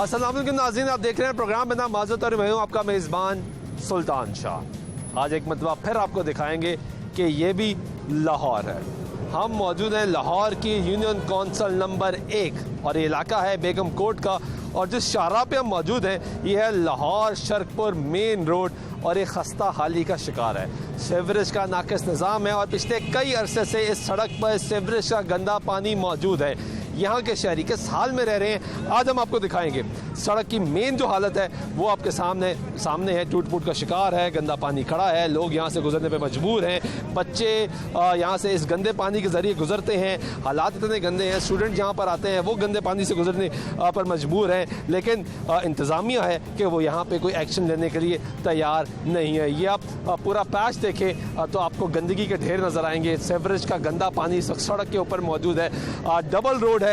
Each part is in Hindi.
अस्सलाम वालेकुम नाज़रीन, आप देख रहे हैं प्रोग्राम बिना माज़रत और मैं हूँ आपका मेज़बान सुल्तान शाह। आज एक मरतबा फिर आपको दिखाएंगे कि ये भी लाहौर है। हम मौजूद हैं लाहौर की यूनियन कौंसल नंबर 1 और ये इलाका है बेगम कोट का। और जिस शाहराह पे हम मौजूद हैं ये है लाहौर शरकपुर मेन रोड और ये खस्ता हाली का शिकार है। सीवरेज का नाकिस निज़ाम है और पिछले कई अरसे से इस सड़क पर सीवरेज का गंदा पानी मौजूद है। यहाँ के शहरी किस हाल में रह रहे हैं आज हम आपको दिखाएंगे। सड़क की मेन जो हालत है वो आपके सामने है, टूट फूट का शिकार है, गंदा पानी खड़ा है, लोग यहाँ से गुजरने पे मजबूर हैं, बच्चे यहाँ से इस गंदे पानी के ज़रिए गुजरते हैं। हालात इतने गंदे हैं, स्टूडेंट जहाँ पर आते हैं वो गंदे पानी से गुजरने पर मजबूर हैं, लेकिन इंतज़ामिया है कि वो यहाँ पर कोई एक्शन लेने के लिए तैयार नहीं है। ये आप पूरा पैच देखें तो आपको गंदगी के ढेर नज़र आएंगे। सीवरेज का गंदा पानी सड़क के ऊपर मौजूद है। डबल रोड है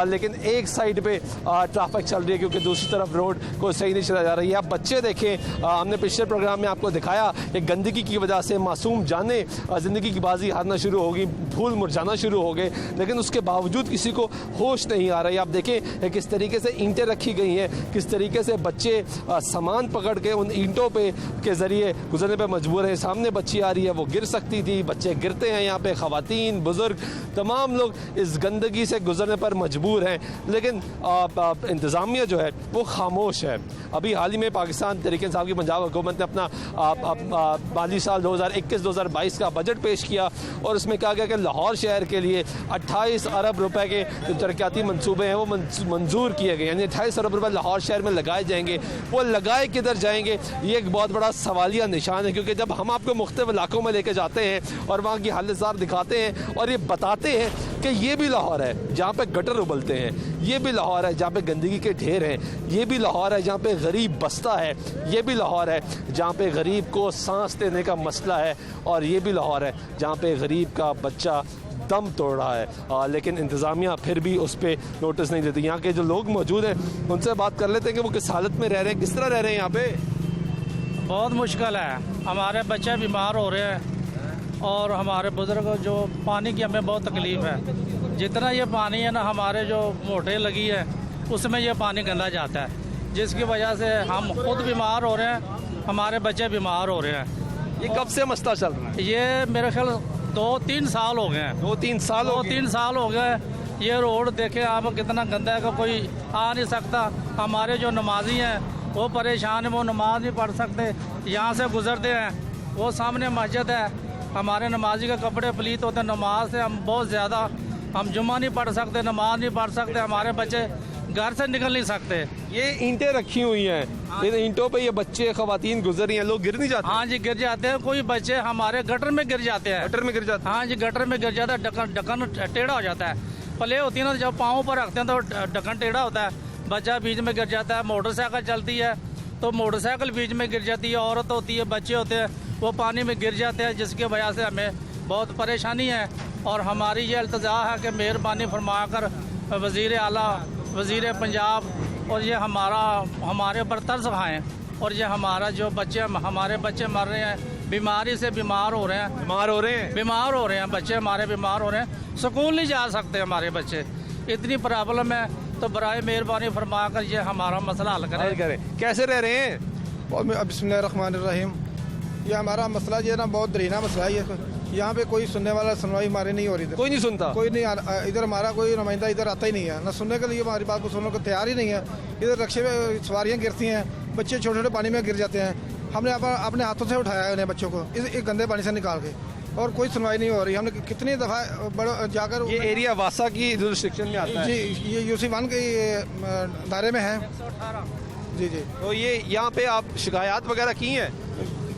लेकिन एक साइड पे ट्रैफिक चल रही है क्योंकि दूसरी तरफ रोड को सही नहीं चला जा रही है। आप बच्चे देखें, हमने पिछले प्रोग्राम में आपको दिखाया कि गंदगी की वजह से मासूम जाने ज़िंदगी की बाजी हारना शुरू हो गई, फूल मुरझाना शुरू हो गए, लेकिन उसके बावजूद किसी को होश नहीं आ रही। आप देखें किस तरीके से ईंटें रखी गई हैं, किस तरीके से बच्चे सामान पकड़ के उन ईंटों पे के ज़रिए गुजरने पर मजबूर हैं। सामने बच्ची आ रही है, वो गिर सकती थी, बच्चे गिरते हैं यहाँ पे, ख़वातीन बुज़ुर्ग तमाम लोग इस गंदगी से गुजरने पर मजबूर हैं, लेकिन इंतज़ामिया जो है वो खामोश है। अभी हाल ही में पाकिस्तान तहरीक इंसाफ की पंजाब हुकूमत ने अपना माली साल 2021-2022 का बजट पेश किया और उसमें कहा गया कि लाहौर शहर के लिए 28 अरब रुपए के जो तरक्याती मनसूबे हैं वो मंजूर किए गए, यानी 28 अरब रुपए लाहौर शहर में लगाए जाएंगे। वो लगाए किधर जाएंगे ये एक बहुत बड़ा सवालिया निशान है, क्योंकि जब हम आपको मुख्तलिफ इलाकों में लेके जाते हैं और वहाँ की हालत दिखाते हैं और ये बताते हैं कि ये भी लाहौर है जहाँ पे गटर उबलते हैं, ये भी लाहौर है जहाँ पे गंदगी के ढेर हैं, ये भी लाहौर है जहाँ पे गरीब बसता है, ये भी लाहौर है जहाँ पे गरीब को सांस देने का मसला है, और ये भी लाहौर है जहाँ पे गरीब का बच्चा दम तोड़ रहा है। लेकिन इंतज़ामिया फिर भी उस पर नोटिस नहीं देती। यहाँ के जो लोग मौजूद हैं उनसे बात कर लेते हैं कि वो किस हालत में रह रहे हैं, किस तरह रह रहे हैं यहाँ पे। बहुत मुश्किल है, हमारे बच्चे बीमार हो रहे हैं और हमारे बुजुर्ग जो पानी की हमें बहुत तकलीफ़ है। जितना ये पानी है ना हमारे जो मोटर लगी है उसमें ये पानी गंदा जाता है, जिसकी वजह से हम खुद बीमार हो रहे हैं, हमारे बच्चे बीमार हो रहे हैं। ये कब से मसला चल रहा है? ये मेरे ख्याल 2-3 साल हो गए हैं। 2-3 साल हो गए। ये रोड देखे आप कितना गंदा है कि कोई आ नहीं सकता। हमारे जो नमाजी हैं वो परेशान हैं, वो नमाज नहीं पढ़ सकते, यहाँ से गुजरते हैं। वो सामने मस्जिद है, हमारे नमाजी के कपड़े पलीत होते हैं, नमाज से हम बहुत ज़्यादा, हम जुम्मा नहीं पढ़ सकते, नमाज नहीं पढ़ सकते, हमारे बच्चे घर से निकल नहीं सकते। ये ईंटें रखी हुई हैं, इन ईंटों पे ये बच्चे ख़वातीन गुजर रही हैं, लोग गिर नहीं जाते? हाँ जी गिर जाते हैं, कोई बच्चे हमारे गटर में गिर जाते हैं। गटर में गिर जाते हैं? हाँ जी गटर में गिर जाता है, ढक्कन टेढ़ा हो जाता है। प्ले होती है ना, जब पाँव पर रखते हैं तो ढक्कन टेढ़ा होता है, बच्चा बीच में गिर जाता है। मोटरसाइकिल चलती है तो मोटरसाइकिल बीच में गिर जाती है, औरत होती है, बच्चे होते हैं, वो पानी में गिर जाते हैं, जिसकी वजह से हमें बहुत परेशानी है। और हमारी ये इल्तिजा है कि मेहरबानी फरमाकर वज़ीर आला, वज़ीर पंजाब और ये हमारे ऊपर तरस खाएँ, और ये हमारा जो हमारे बच्चे मर रहे हैं, बीमारी से बीमार हो रहे हैं, बीमार हो रहे हैं बच्चे हमारे, बीमार हो रहे हैं, स्कूल नहीं जा सकते हमारे बच्चे, इतनी प्रॉब्लम है। तो बराए मेहरबानी फरमाकर ये हमारा मसला हल करें। कैसे रह रहे हैं? बिस्मिल्लाहिर्रहमानिर्रहीम। ये हमारा मसला जो है ना बहुत दरीना मसला है। यहाँ पे कोई सुनने वाला, सुनवाई हमारी नहीं हो रही, कोई नहीं सुनता, कोई नहीं। इधर हमारा कोई नुमाइंदा इधर आता ही नहीं है, ना सुनने के लिए हमारी बात को सुनने को तैयार ही नहीं है। इधर रक्शे में सवारियाँ गिरती हैं, बच्चे छोटे छोटे पानी में गिर जाते हैं। हमने अपने हाथों से उठाया है उन्हें बच्चों को इस गंदे पानी से निकाल के, और कोई सुनवाई नहीं हो रही। हमने कितनी दफ़ा जाकर, ये एरिया वासा की जुरिस्डिक्शन में आता है जी, ये UC1 के दायरे में है जी। तो ये यहाँ पे आप शिकायत वगैरह की हैं?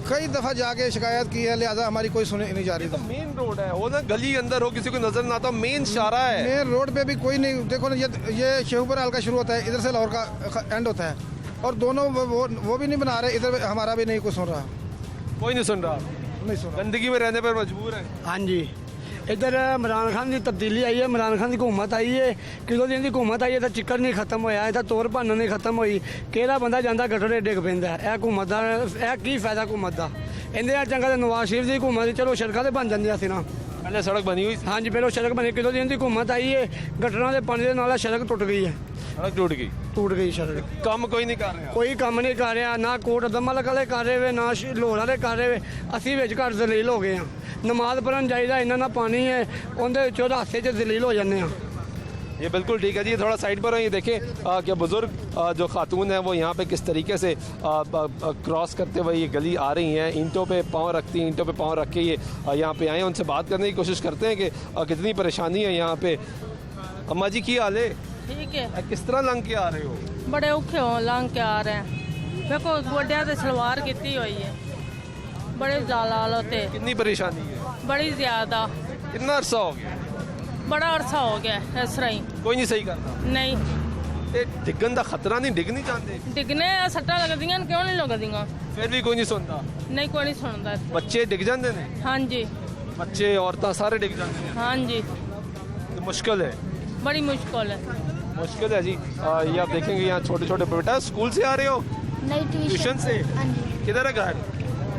कई दफ़ा जाके शिकायत की है, लिहाजा हमारी कोई सुनी नहीं जा रही। तो मेन रोड है, हो ना गली अंदर हो, किसी को नजर ना आता, मेन शाहराह है, मेन रोड पे भी कोई नहीं। देखो ना, ये शेखपुर हल्का शुरू होता है, इधर से लाहौर का एंड होता है, और दोनों वो भी नहीं बना रहे, इधर हमारा भी नहीं कोई सुन रहा, कोई नहीं सुन रहा, नहीं सुन रहा। गंदगी में रहने पर मजबूर है। हाँ जी, इधर इमरान खान की तब्दीली आई है, इमरान खान की हुकूमत आई है, किलो दिन की हुकूमत आई है, चिक्कर नहीं खत्म होया, इधर तोड़ भन्न नहीं खत्म हुई, केड़ा बंदा जाता गटरे डिग पैंदा। यह हुकूमत का की फायदा हुकूमत का? इन्हें चंगा तो नवाज शरीफ की हुकूमत, चलो सड़कों तो बन जाती सी ना। पहले सड़क बनी हुई हाँ जी पहले सड़क बनी, किलो दिन की हुकूमत आई है, गटरां के पानी के नाल सड़क टुट गई है, सड़क टूट गई सड़क। काम कोई नहीं कर रहा कोई ਕੰਮ ਨਹੀਂ ਕਰ ਰਿਹਾ, ਨਾ ਕੋਟ ਅਦਮਲ ਵਾਲੇ ਕਰ ਰਹੇ ਵੇ, ਨਾ ਲਾਹੌਰ ਵਾਲੇ ਕਰ ਰਹੇ ਵੇ। ਅਸੀਂ ਵਿੱਚ ਘਰ ਜ਼ਲੀਲ ਹੋ ਗਏ ਹਾਂ। ਨਮਾਜ਼ ਪੜ੍ਹਨ ਜਾਈਦਾ, ਇੰਨਾ ਨਾ ਪਾਣੀ ਹੈ, ਉਹਦੇ ਵਿੱਚੋਂ ਰਾਸਤੇ 'ਚ ਜ਼ਲੀਲ ਹੋ ਜਾਂਦੇ ਹਾਂ। ये बिल्कुल ठीक है जी, थोड़ा साइड पर है। ये देखें कि बुजुर्ग जो खातून है वो यहाँ पे किस तरीके से क्रॉस करते हुए ये गली आ रही हैं, ईंटों पे पाँव रखती हैं, ईंटों पे पाँव रख के ये यहाँ पे आए हैं। उनसे बात करने की कोशिश करते हैं कि कितनी परेशानी है यहाँ पे। अम्मा जी की हाल है? ठीक है, किस तरह लंघ के आ रहे हो? बड़े औखे हो लंघ के आ रहे हैं। देखो गोड्या से सलवार की हुई है, बड़े जालाल होते, कितनी परेशानी है? बड़ी ज्यादा, कितना अरसा हो गया? बड़ा अरसा हो गया इस तरह ही। कोई नहीं सही करता? नहीं डिगन का खतरा नहीं, डिग नहीं चाहते? डिगने सट्टा लगदियां, क्यों नहीं लगदियां? फिर भी कोई नहीं सुनता? नहीं कोई नहीं सुनता। बच्चे डिग जाते हैं? हाँ जी बच्चे औरतां सारे डिग जाते हैं? हाँ जी, तो मुश्किल है, बड़ी मुश्किल है। मुश्किल है जी। ये आप देखेंगे यहाँ छोटे छोटे बेटा स्कूल से आ रहे हो? नहीं ट्यूशन से? हाँ जी, किधर है घर?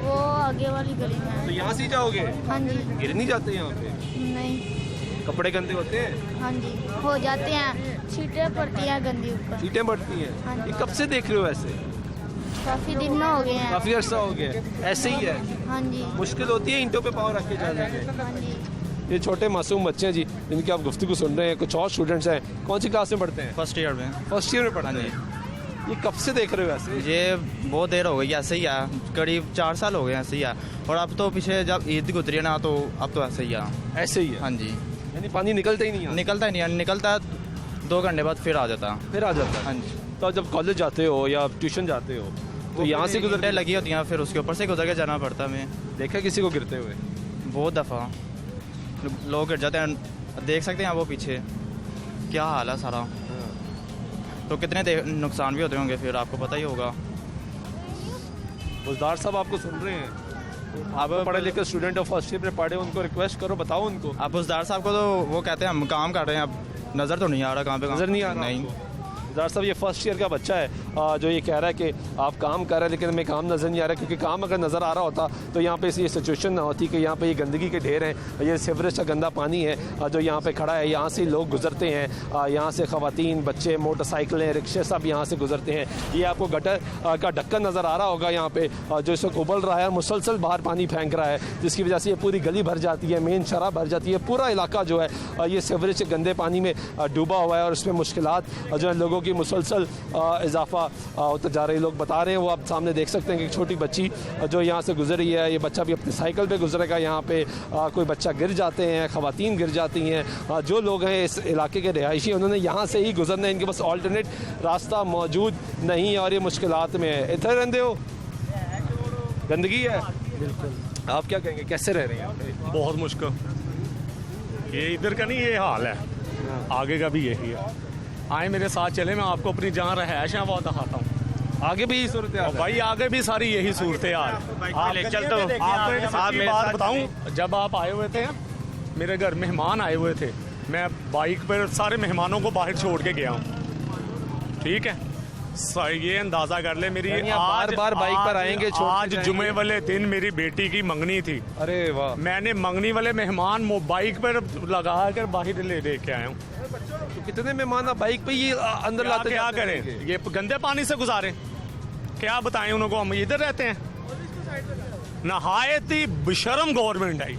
वो आगे वाली गली में तो है। यहाँ से ही जाओगे? हाँ जी, गिर नहीं जाते यहाँ पे? नहीं, कपड़े गंदे होते हैं? हाँ जी हो जाते हैं, छींटें पड़ती हैं गंदी ऊपर। चीटें पड़ती हैं? हाँ जी। ये कब से देख रहे हो ऐसे? काफी दिन हो गए हैं। काफी अरसा हो गया ऐसे ही है? हाँ जी, मुश्किल होती है ईंटों पे पाँव रख के जाने में? हाँ जी, ये छोटे मासूम बच्चे हैं जी, जिनकी आप गुफ्तगू सुन रहे हैं। कुछ और स्टूडेंट्स हैं। कौन सी क्लास में पढ़ते हैं? फर्स्ट ईयर में। फर्स्ट ईयर में पढ़ते हैं। ये कब से देख रहे हो ऐसे? ये बहुत देर हो गई ऐसे ही है, करीब 4 साल हो गए ऐसे ही है। और अब तो पीछे जब ईद गुजरी है ना, तो अब तो ऐसे ही है। ऐसे ही है? हाँ जी, यानी पानी निकलता ही नहीं है? निकलता ही नहीं है, निकलता 2 घंटे बाद फिर आ जाता है। फिर आ जाता है? हाँ जी, तो जब कॉलेज जाते हो या ट्यूशन जाते हो तो यहाँ से गुजर घंटे लगी होती हैं, फिर उसके ऊपर से गुजर के जाना पड़ता है हमें। देखा किसी को गिरते हुए? बहुत दफ़ा लोग गिर जाते हैं, देख सकते हैं वो पीछे क्या हाल है सारा। तो कितने नुकसान भी होते होंगे, फिर आपको पता ही होगा। बुजदार साहब आपको सुन रहे हैं? आप पढ़े लिखे स्टूडेंट हो, फर्स्ट ईयर में पढ़े, उनको रिक्वेस्ट करो, बताओ उनको। आप उजदार साहब को तो वो कहते हैं हम काम कर रहे हैं, अब नज़र तो नहीं आ रहा कहाँ पे काम। नजर नहीं आ रहा नहीं। आपको? बुजदार साहब ये फर्स्ट ईयर का बच्चा है जो ये कह रहा है कि आप काम कर रहे हैं लेकिन हमें काम नज़र नहीं आ रहा है, क्योंकि काम अगर नज़र आ रहा होता तो यहाँ पे ये सिचुएशन ना होती कि यहाँ पे ये गंदगी के ढेर हैं, ये सीवरेज का गंदा पानी है जो यहाँ पे खड़ा है। यहाँ से लोग गुजरते हैं, यहाँ से ख़वातीन, बच्चे, मोटरसाइकिलें, रिक्शे सब यहाँ से गुजरते हैं। ये आपको गटर का ढक्कन नज़र आ रहा होगा यहाँ पे जो इस वक्त उबल रहा है, मुसलसल बाहर पानी फेंक रहा है, जिसकी वजह से ये पूरी गली भर जाती है, मेन शराह भर जाती है। पूरा इलाका जो है ये सीवरेज के गंदे पानी में डूबा हुआ है और इसमें मुश्किलात जो है लोगों की मुसलसल इजाफा होता जा रही है। लोग बता रहे हैं, वो आप सामने देख सकते हैं कि एक छोटी बच्ची जो यहाँ से गुजर रही है, ये बच्चा भी अपनी साइकिल पे गुजरेगा। यहाँ पे कोई बच्चा गिर जाते हैं, ख़वातीन गिर जाती हैं। जो लोग हैं इस इलाके के रिहायशी, उन्होंने यहाँ से ही गुजरना है, इनके पास ऑल्टरनेट रास्ता मौजूद नहीं है और ये मुश्किलात में है। इधर रहते हो, गंदगी है बिल्कुल। आप क्या कहेंगे, कैसे रह रहे हैं यहाँ पे? बहुत मुश्किल, ये इधर का नहीं ये हाल है, आगे का भी यही है। आए मेरे साथ चले, मैं आपको अपनी जहाँ रहायश है वो दिखाता हूँ। आगे भी यही सूरत हाल है? भाई आगे भी सारी यही सूरत हाल। आपको एक सच्ची बात बताऊँ, जब आप आए हुए थे मेरे घर मेहमान आए हुए थे, मैं बाइक पर सारे मेहमानों को बाहर छोड़ के गया हूँ, ठीक है। ये अंदाजा कर ले मेरी, बार बार बाइक पर आएंगे, छोड़ के आज जाएंगे। जुमे वाले दिन मेरी बेटी की मंगनी थी। अरे वाह। मैंने मंगनी वाले मेहमान बाइक पर लगा कर बाहर ले के आया हूँ। तो कितने मेहमान आप बाइक पे ये अंदर लाते क्या जाते करें, रहेंगे? ये गंदे पानी से गुजारे, क्या बताएं उनको, हम इधर रहते हैं। नहायत ही बेशर्म गवर्नमेंट है,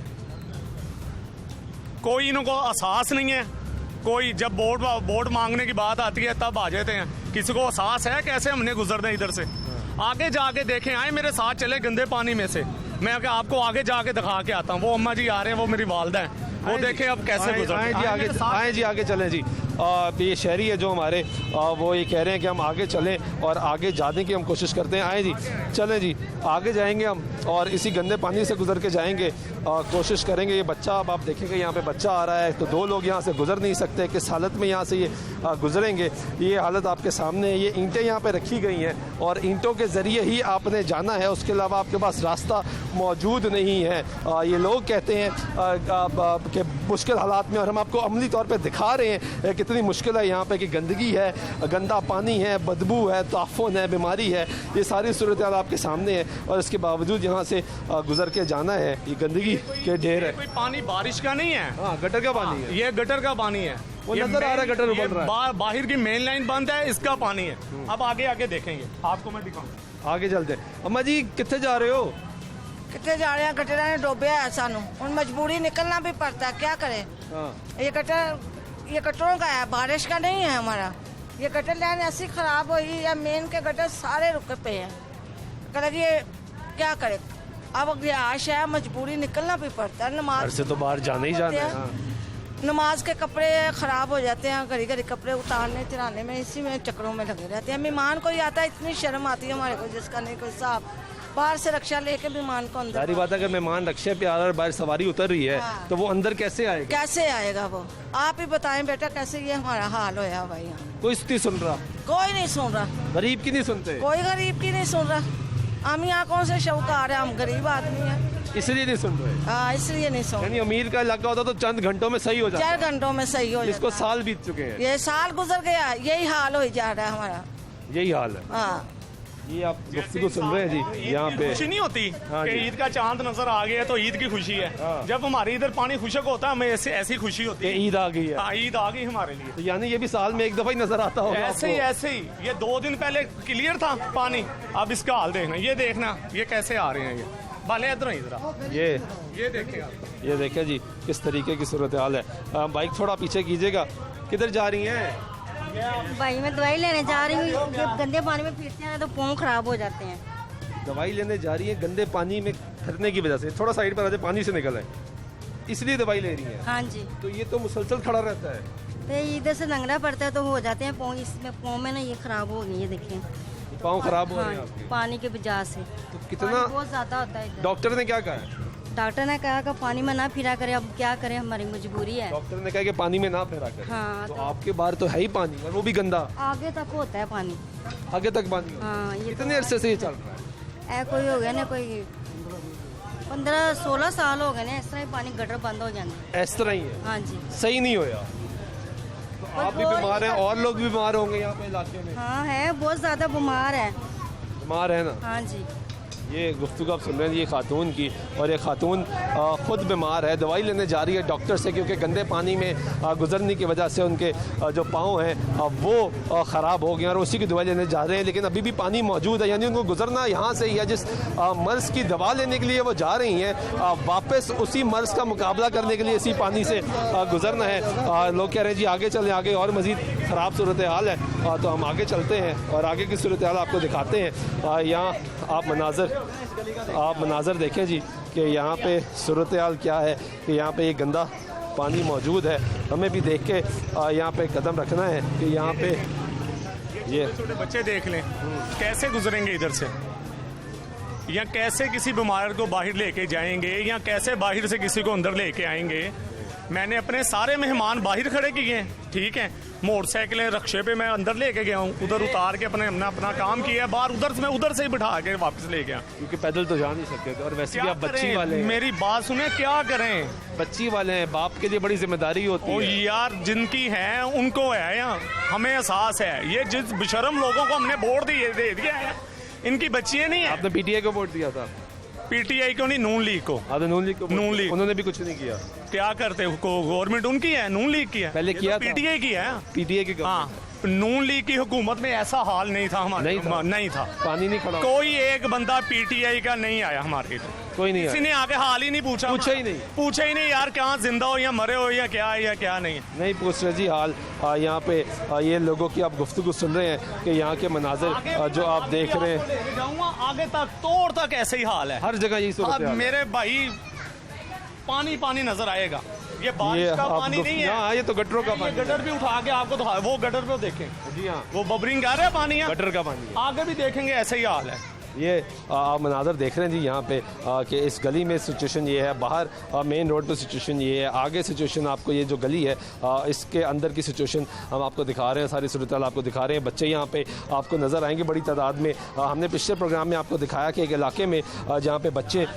कोई इनको एहसास नहीं है। कोई जब वोट मांगने की बात आती है तब आ जाते हैं, किसी को एहसास है कैसे हमने गुजरना है इधर से। आगे जाके देखें, आए मेरे साथ चले गंदे पानी में से, मैं आपको आगे जाके दिखा के आता हूँ। वो अम्मा जी आ रहे हैं, वो मेरी वालदा है, वो देखें अब कैसे गुजर। आए जी आगे, आए जी आगे चलें जी। ये शहरी है जो हमारे, वो ये कह रहे हैं कि हम आगे चलें और आगे जाने की हम कोशिश करते हैं। आए जी चलें जी, आगे जाएंगे हम और इसी गंदे पानी से गुजर के जाएंगे, कोशिश करेंगे। ये बच्चा, अब आप देखेंगे यहाँ पे बच्चा आ रहा है, तो 2 लोग यहाँ से गुजर नहीं सकते, किस हालत में यहाँ से ये गुजरेंगे, ये हालत आपके सामने है। ये ईंटें यहाँ पे रखी गई हैं और ईंटों के ज़रिए ही आपने जाना है, उसके अलावा आपके पास रास्ता मौजूद नहीं है। ये लोग कहते हैं कि मुश्किल हालात में, और हम आपको अमली तौर पर दिखा रहे हैं कि कितनी मुश्किल है यहाँ पे कि गंदगी है, गंदा पानी है, बदबू है, ताफुन है, बीमारी है, ये सारी सूरत हाल आपके सामने है और इसके बावजूद यहाँ से गुजर के जाना है। ये गंदगी के ढेर है। कोई पानी बारिश का नहीं है, हाँ, गटर का पानी है। ये गटर का पानी है, वो ये नजर आ रहा है गटर ये बन रहा है। बाहर की मेन लाइन बंद है, इसका पानी है। अब आगे आगे देखेंगे, आपको मैं दिखाऊंगा। आगे चलते हैं। अम्मा जी कितने जा रहे हो? कितने जा रहे हैं, गटरा ने डोबया है सानू, उन मजबूरी निकलना भी पड़ता है, क्या करें। हाँ। ये गटरों का है, बारिश का नहीं है हमारा। ये गटर लाइन ऐसी खराब हुई है, मेन के गटर सारे रुके पे हैं। कलर ये क्या करे, अब आश है, मजबूरी निकलना भी पड़ता है। घर नमाज से तो बाहर जाना ही जाना है। हाँ। नमाज के कपड़े खराब हो जाते हैं, घड़ी घड़ी कपड़े उतारने चढ़ाने में, इसी में चक्रों में लगे रहते हैं। मेहमान कोई आता है, इतनी शर्म आती है हमारे को जिसका नहीं कोई हिसाब। बाहर से रक्षा लेके मेहमान को अंदर, सारी बात है, अगर मेहमान रक्षे पे आ रहा है और बाहर सवारी उतर रही है हाँ। तो वो अंदर कैसे आएगा? कैसे आएगा वो, आप ही बताएं बेटा, कैसे ये हमारा हाल होया भाई। यहाँ कोई स्थिति सुन रहा, कोई नहीं सुन रहा, गरीब की नहीं सुनते, कोई गरीब की नहीं सुन रहा। हम यहाँ कौन से शौकार है, हम गरीब आदमी हैं, इसलिए नहीं सुन रहे। हाँ, इसलिए नहीं सुन। यानी अमीर का इलाका होता तो चंद घंटों में सही हो जाता, 4 घंटों में सही हो इसको जाता। साल बीत चुके हैं। ये साल गुजर गया, यही हाल हो जा रहा है हमारा। यही हाल है। हाँ, ये आप गुफ्तगू सुन रहे हैं जी, यहाँ पे खुशी नहीं होती हाँ कि जी। ईद का चांद नजर आ गया तो ईद की खुशी है। हाँ। जब हमारे इधर पानी खुशक होता है, हमें ऐसी खुशी होती ये है। ईद आ गई है। हाँ, ईद आ गई हमारे लिए। तो यानी ये भी साल में एक दफा ही नजर आता होगा ऐसे ही आपको। ऐसे ही ये 2 दिन पहले क्लियर था पानी, अब इसका हाल देखना, ये देखना ये कैसे आ रहे हैं। ये भले इधर इधर ये देखें आप। ये देखें जी किस तरीके की सूरत हाल है। बाइक थोड़ा पीछे कीजिएगा। किधर जा रही हैं? भाई मैं दवाई लेने जा रही हूँ, जब गंदे पानी में फिरते हैं तो पाँव खराब हो जाते हैं। दवाई लेने जा रही है, गंदे पानी में फिरने की वजह से। थोड़ा साइड पर आ जाए, पानी से निकल है, इसलिए दवाई ले रही है। हाँ जी, तो ये तो मुसलसल खड़ा रहता है। तो इधर से लंगड़ा पड़ता है तो हो जाते हैं पाँव। इसमें पाँव में ना ये खराब हो गई है, देखें पाँव खराब हो रहे हैं हाँ, आपके। पानी की वजह से तो पानी कितना बहुत ज्यादा होता है इधर। डॉक्टर ने क्या कहा है? डॉक्टर ने कहा कि पानी में ना फिरा करें, अब क्या करें, हमारी मजबूरी है। डॉक्टर ने कहा कि पानी में ना फेरा कर। हाँ, तो तो आपके बाहर तो है ही पानी और वो भी गंदा, आगे तक होता है पानी। आगे तक पानी। हाँ, ये कितने अरसे से ये चल रहा है? कोई हो गया ना, कोई 15-16 साल हो गए ना, इस तरह ही पानी गटर बंद हो जाते हैं। इस तरह ही है, हाँ जी, सही नहीं होया। तो आप भी बीमार हैं और लोग भी बीमार होंगे यहाँ पे इलाके में। हाँ है, बहुत ज्यादा बीमार है। बीमार है ना। हाँ जी, ये गुफ्तगू आप सुन रहे हैं ये खातून की, और ये खातून खुद बीमार है, दवाई लेने जा रही है डॉक्टर से, क्योंकि गंदे पानी में गुजरने की वजह से उनके जो पाँव हैं वो ख़राब हो गए और उसी की दवाई लेने जा रहे हैं। लेकिन अभी भी पानी मौजूद है, यानी उनको गुजरना यहाँ से ही है। जिस मर्ज़ की दवा लेने के लिए वो जा रही हैं, वापस उसी मर्ज़ का मुकाबला करने के लिए इसी पानी से गुजरना है। लोग कह रहे हैं जी आगे चलें, आगे और मज़ीद ख़राब सूरत हाल है। तो हम आगे चलते हैं और आगे की सूरत हाल आपको दिखाते हैं। यहाँ आप मनाजर देखें जी कि यहाँ पे सूरत हाल क्या है कि यहाँ पे ये गंदा पानी मौजूद है। हमें भी देख के यहाँ पे कदम रखना है कि यहाँ पे ये छोटे बच्चे देख लें कैसे गुजरेंगे इधर से, या कैसे किसी बीमार को बाहर लेके जाएंगे, या कैसे बाहर से किसी को अंदर लेके आएंगे। मैंने अपने सारे मेहमान बाहर खड़े किए हैं, ठीक है, मोटरसाइकिलें रक्शे पे मैं अंदर लेके गया हूँ, उधर उतार के हमने अपना काम किया, बाहर उधर से ही बिठा के वापस ले गया, क्योंकि पैदल तो जा नहीं सकते थे। और वैसे भी क्या आप बच्ची करें? वाले हैं। मेरी बात सुने, क्या करें, बच्ची वाले हैं, बाप के लिए बड़ी जिम्मेदारी होती ओ है। यार जिनकी है उनको है, या हमें एहसास है। ये जिस बेशरम लोगों को हमने वोट दे दिया है, इनकी बच्चियां नहीं है। आपने पीटीआई को वोट दिया था? पीटीआई को नहीं, नून लीग को। आपने नून लीग को? नून लीग। उन्होंने भी कुछ नहीं किया। क्या करते गवर्नमेंट उनकी है, नून लीग की है। पहले ये किया तो था। पीटीआई की है। पीटीआई की हाँ, नून लीग की हुकूमत में ऐसा हाल नहीं था हमारे, नहीं था। पानी नहीं खड़ा, कोई एक बंदा पीटीआई का नहीं आया हमारे इधर, कोई नहीं किसी आया। ने आके हाल ही नहीं पूछा पूछा ही नहीं यार, क्या जिंदा हो या मरे हो या क्या नहीं। नहीं पूछ रहे जी हाल। यहाँ पे ये लोगों की आप गुफ्तगू सुन रहे हैं कि यहाँ के मनाजिर जो आप देख रहे हैं, जाऊंगा आगे तक, तोड़ तक ऐसे ही हाल है, हर जगह यही सूरत अब हाल है। मेरे भाई पानी नजर आएगा। ये बारिश का आप पानी नहीं है, हाँ, ये तो गटरों का ये पानी गटर भी उठा के आपको वो गटर पे देखें जी हाँ, वो बबरिंग आ रहा है पानी, गटर का पानी है। आगे भी देखेंगे ऐसे ही हाल है। ये आप मनाज़र देख रहे हैं जी यहाँ पे कि इस गली में सिचुएशन ये है, बाहर मेन रोड पे सिचुएशन ये है, आगे सिचुएशन आपको ये जो गली है इसके अंदर की सिचुएशन हम आपको दिखा रहे हैं, सारी सूरत आपको दिखा रहे हैं। बच्चे यहाँ पे आपको नज़र आएंगे बड़ी तादाद में। हमने पिछले प्रोग्राम में आपको दिखाया कि एक इलाके में जहाँ पे बच्चे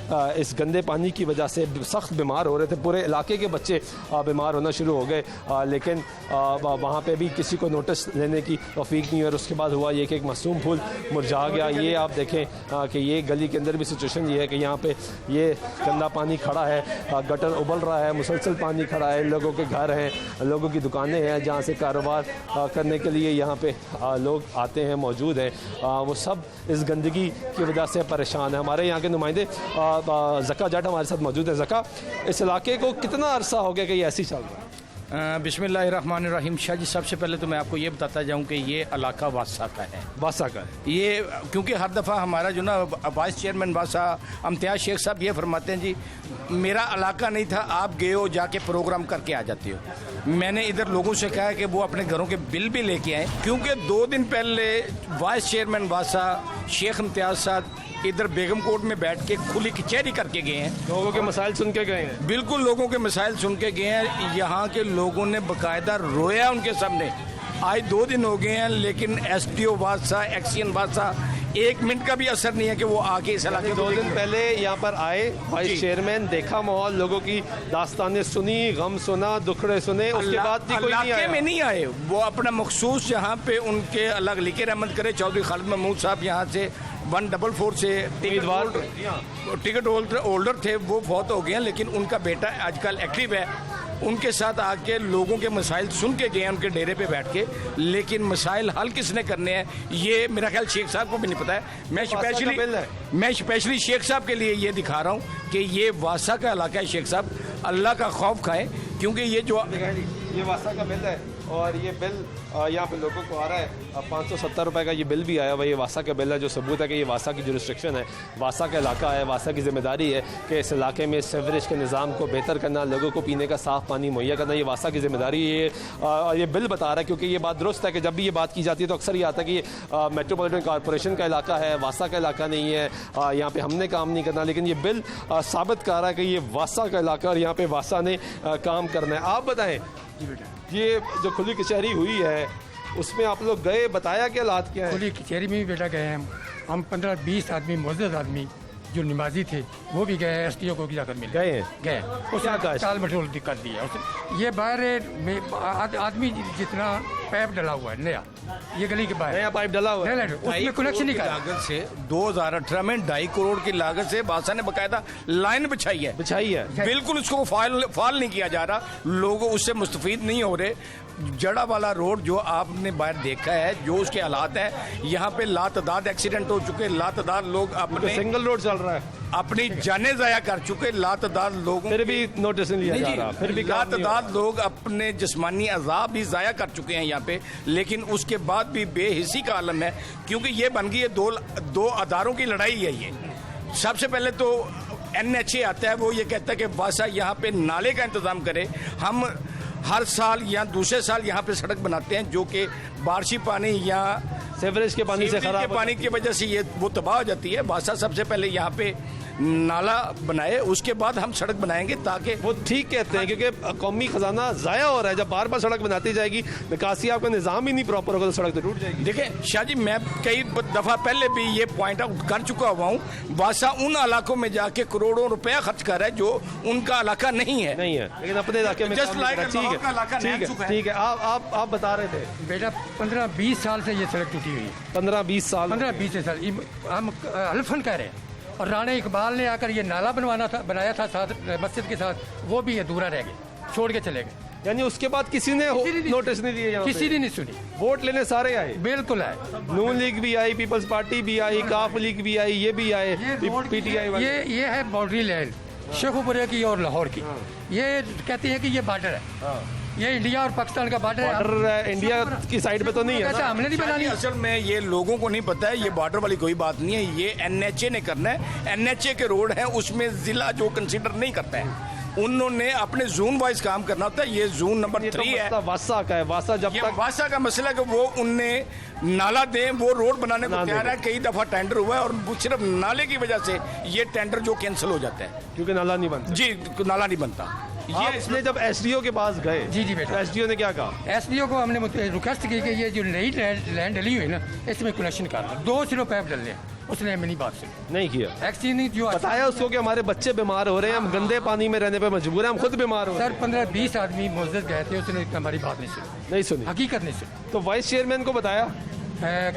इस गंदे पानी की वजह से सख्त बीमार हो रहे थे, पूरे इलाके के बच्चे बीमार होना शुरू हो गए, लेकिन वहाँ पे भी किसी को नोटिस लेने की तौफीक नहीं हुई और उसके बाद हुआ ये कि एक मासूम फूल मुरझा गया। ये आप देखें कि ये गली के अंदर भी सिचुएशन ये है कि यहाँ पे ये गंदा पानी खड़ा है, गटर उबल रहा है, मुसलसल पानी खड़ा है, लोगों के घर हैं, लोगों की दुकानें हैं जहाँ से कारोबार करने के लिए यहाँ पे लोग आते हैं, मौजूद हैं, वो सब इस गंदगी की वजह से परेशान है। हमारे यहाँ के नुमाइंदे ज़का जाट हमारे साथ मौजूद है। ज़का, इस इलाके को कितना अरसा हो गया कि ये ऐसी चल रहा है? बिस्मिल्लाहिर्रहमानिर्रहीम। शाह जी, सबसे पहले तो मैं आपको ये बताता जाऊं कि ये इलाका वासा का है। वासा का है ये, क्योंकि हर दफ़ा हमारा जो ना वाइस चेयरमैन वासा इम्तियाज़ शेख साहब ये फरमाते हैं जी मेरा इलाका नहीं था, आप गए हो जाके प्रोग्राम करके आ जाते हो। मैंने इधर लोगों से कहा कि वो अपने घरों के बिल भी लेके आए, क्योंकि 2 दिन पहले वाइस चेयरमैन वासा शेख इम्तियाज़ साहब इधर बेगम कोर्ट में बैठ के खुली कचहरी करके गए हैं, लोगों के मसाइल सुन के गए हैं। बिल्कुल लोगों के मसाइल सुन के गए हैं। यहाँ के लोगों ने बाकायदा रोया उनके सामने। आज 2 दिन हो गए हैं, लेकिन SDO वासा, एक्सियन वासा 1 मिनट का भी असर नहीं है कि वो आके इस इलाके। 2 दिन पहले यहाँ पर आए वाइस चेयरमैन, देखा माहौल, लोगों की दास्तानें सुनी, गम सुना, दुखड़े सुने, उसके बाद भी कोई नहीं आया। में नहीं आए, वो अपना मखसूस यहाँ पे उनके अल्लाह लिखे रहमत करे चौधरी खालिद महमूद साहब यहाँ से 144 से टिकट होल्डर थे, वो बहुत हो गए हैं, लेकिन उनका बेटा आजकल एक्टिव है, उनके साथ आके लोगों के मसाइल सुन के गए हैं उनके डेरे पे बैठ के। लेकिन मसाइल हल किसने करने हैं ये मेरा ख्याल शेख साहब को भी नहीं पता है। मैं स्पेशली शेख साहब के लिए ये दिखा रहा हूँ कि ये वासा का इलाका है। शेख साहब अल्लाह का खौफ खाएं, क्योंकि ये वासा का बिल है और ये बिल यहाँ पे लोगों को आ रहा है 570 रुपये का ये बिल भी आया हुआ। ये वासा का बिल है, जो सबूत है कि ये वासा की जो रिस्ट्रिक्शन है, वासा का इलाका है, वासा की जिम्मेदारी है कि इस इलाके में सीवरेज के निज़ाम को बेहतर करना, लोगों को पीने का साफ़ पानी मुहैया करना, ये वासा की जिम्मेदारी है। ये बिल बता रहा है, क्योंकि ये बात दुरुस्त है कि जब भी ये बात की जाती है तो अक्सर ये आता है कि ये मेट्रोपॉलिटन कॉरपोरेशन का इलाका है, वासा का इलाका नहीं है, यहाँ पर हमने काम नहीं करना। लेकिन ये बिल साबित कर रहा है कि ये वासा का इलाका और यहाँ पर वासा ने काम करना है। आप बताएँ, ये जो खुली कचहरी हुई है उसमें आप लोग गए, बताया क्या हालात क्या है? खुली कचहरी में भी बेटा गए हम 15-20 आदमी मुअज़्ज़ज़ आदमी जो नमाजी थे वो भी गए, SDO को जाकर मिले, गए उसने टाल मटोल कर दिया। ये बाहर आदमी जितना पाइप डला हुआ है नया, ये गली के बाहर नया पाइप डला हुआ है, उसमें कनेक्शन नहीं लागत से 2018 में 2.5 करोड़ की लागत से बादशाह ने बकायदा लाइन बिछाई है। बिल्कुल उसको फाल नहीं किया जा रहा, लोग उससे मुस्तफीद नहीं हो रहे। जड़ा वाला रोड जो आपने बाहर देखा है, जो उसके हालात है, यहाँ पे लातदाद एक्सीडेंट हो चुके, लातदाद लोग अपने सिंगल रोड चल रहा है, अपनी जाने जाया कर चुके, लातदाद लोग फिर भी नोटिस नहीं लिया जा रहा, फिर भी लातदाद लोग अपने जिस्मानी अज़ाब भी जाया कर चुके हैं यहाँ पे, लेकिन उसके बाद भी बेहिसी का आलम है, क्योंकि ये बन गई है दो अदारों की लड़ाई है। ये सबसे पहले तो NHA आता है, वो ये कहता है कि वासा यहाँ पे नाले का इंतज़ाम करे। हम हर साल या दूसरे साल यहाँ पे सड़क बनाते हैं जो कि बारिशी पानी या सीवरेज के पानी से खराब पानी की वजह से ये वो तबाह हो जाती है। बादशाह सबसे पहले यहाँ पे नाला बनाए, उसके बाद हम सड़क बनाएंगे, ताकि वो ठीक कहते हैं, क्योंकि कौमी खजाना ज़ाया हो रहा है। जब बार बार सड़क बनाती जाएगी, निकासी आपका निज़ाम ही नहीं प्रॉपर होगा तो सड़क तो टूट जाएगी। देखिए शाह जी, मैं कई दफ़ा पहले भी ये पॉइंट आउट कर चुका हुआ हूँ, वासा उन इलाकों में जाके करोड़ों रुपया खर्च कर रहा है जो उनका इलाका नहीं है, लेकिन अपने इलाके में ठीक है। आप बता रहे थे बेटा 15-20 साल से ये सड़क टूटी हुई है, 15-20 साल हम हल्फन कह रहे हैं। और राणा इकबाल ने आकर ये नाला बनाया था साथ मस्जिद के साथ, वो भी अधूरा रह गया, छोड़ के चले गए। यानी उसके बाद किसी ने नोटिस नहीं दिए, किसी ने नहीं सुनी। वोट लेने सारे आए, बिल्कुल आए, नून लीग भी आई, पीपल्स पार्टी भी आई, काफ लीग भी आई, ये भी आए, PTI वाले। ये है बाउंड्री लैंड शेखुपुरे की और लाहौर की। ये कहते हैं कि ये बॉर्डर है, ये इंडिया और पाकिस्तान का बॉर्डर है। इंडिया की साइड पे तो नहीं है, हमने नहीं बनानी। असल में ये लोगों को नहीं पता है, ये बॉर्डर वाली कोई बात नहीं है, ये NHA ने करना है। NHA के रोड हैं, उसमें जिला जो कंसीडर नहीं करता है, उन्होंने अपने जोन वाइज काम करना होता है। ये जोन नंबर 3 है। वासा का है, वासा जब तक वासा का मसला है कि वो उनने नाला दें, वो रोड बनाने को तैयार है। कई दफा टेंडर हुआ है और सिर्फ नाले की वजह से ये टेंडर जो कैंसिल हो जाता है, क्योंकि नाला नहीं बनता। जी, नाला नहीं बनता। ये इसलिए जब एसडीओ के पास गए, जी बेटा, एसडीओ ने क्या कहा? एसडीओ को हमने रिक्वेस्ट की कि ये जो नई लैंड डली हुई ना, इसमें कनेक्शन कर दो, 2 सिर्फ पैप डल लें। उसने मेरी बात सुनी, नहीं किया। एक्चुअली जो बताया उसको कि हमारे बच्चे बीमार हो रहे हैं, हम गंदे पानी में रहने पे मजबूर हैं, हम खुद बीमार हो रहे सर 15-20 आदमी मस्जिद गए थे, उसने हमारी बात नहीं सुनी, हकीकत नहीं सुनी। तो वाइस चेयरमैन को बताया?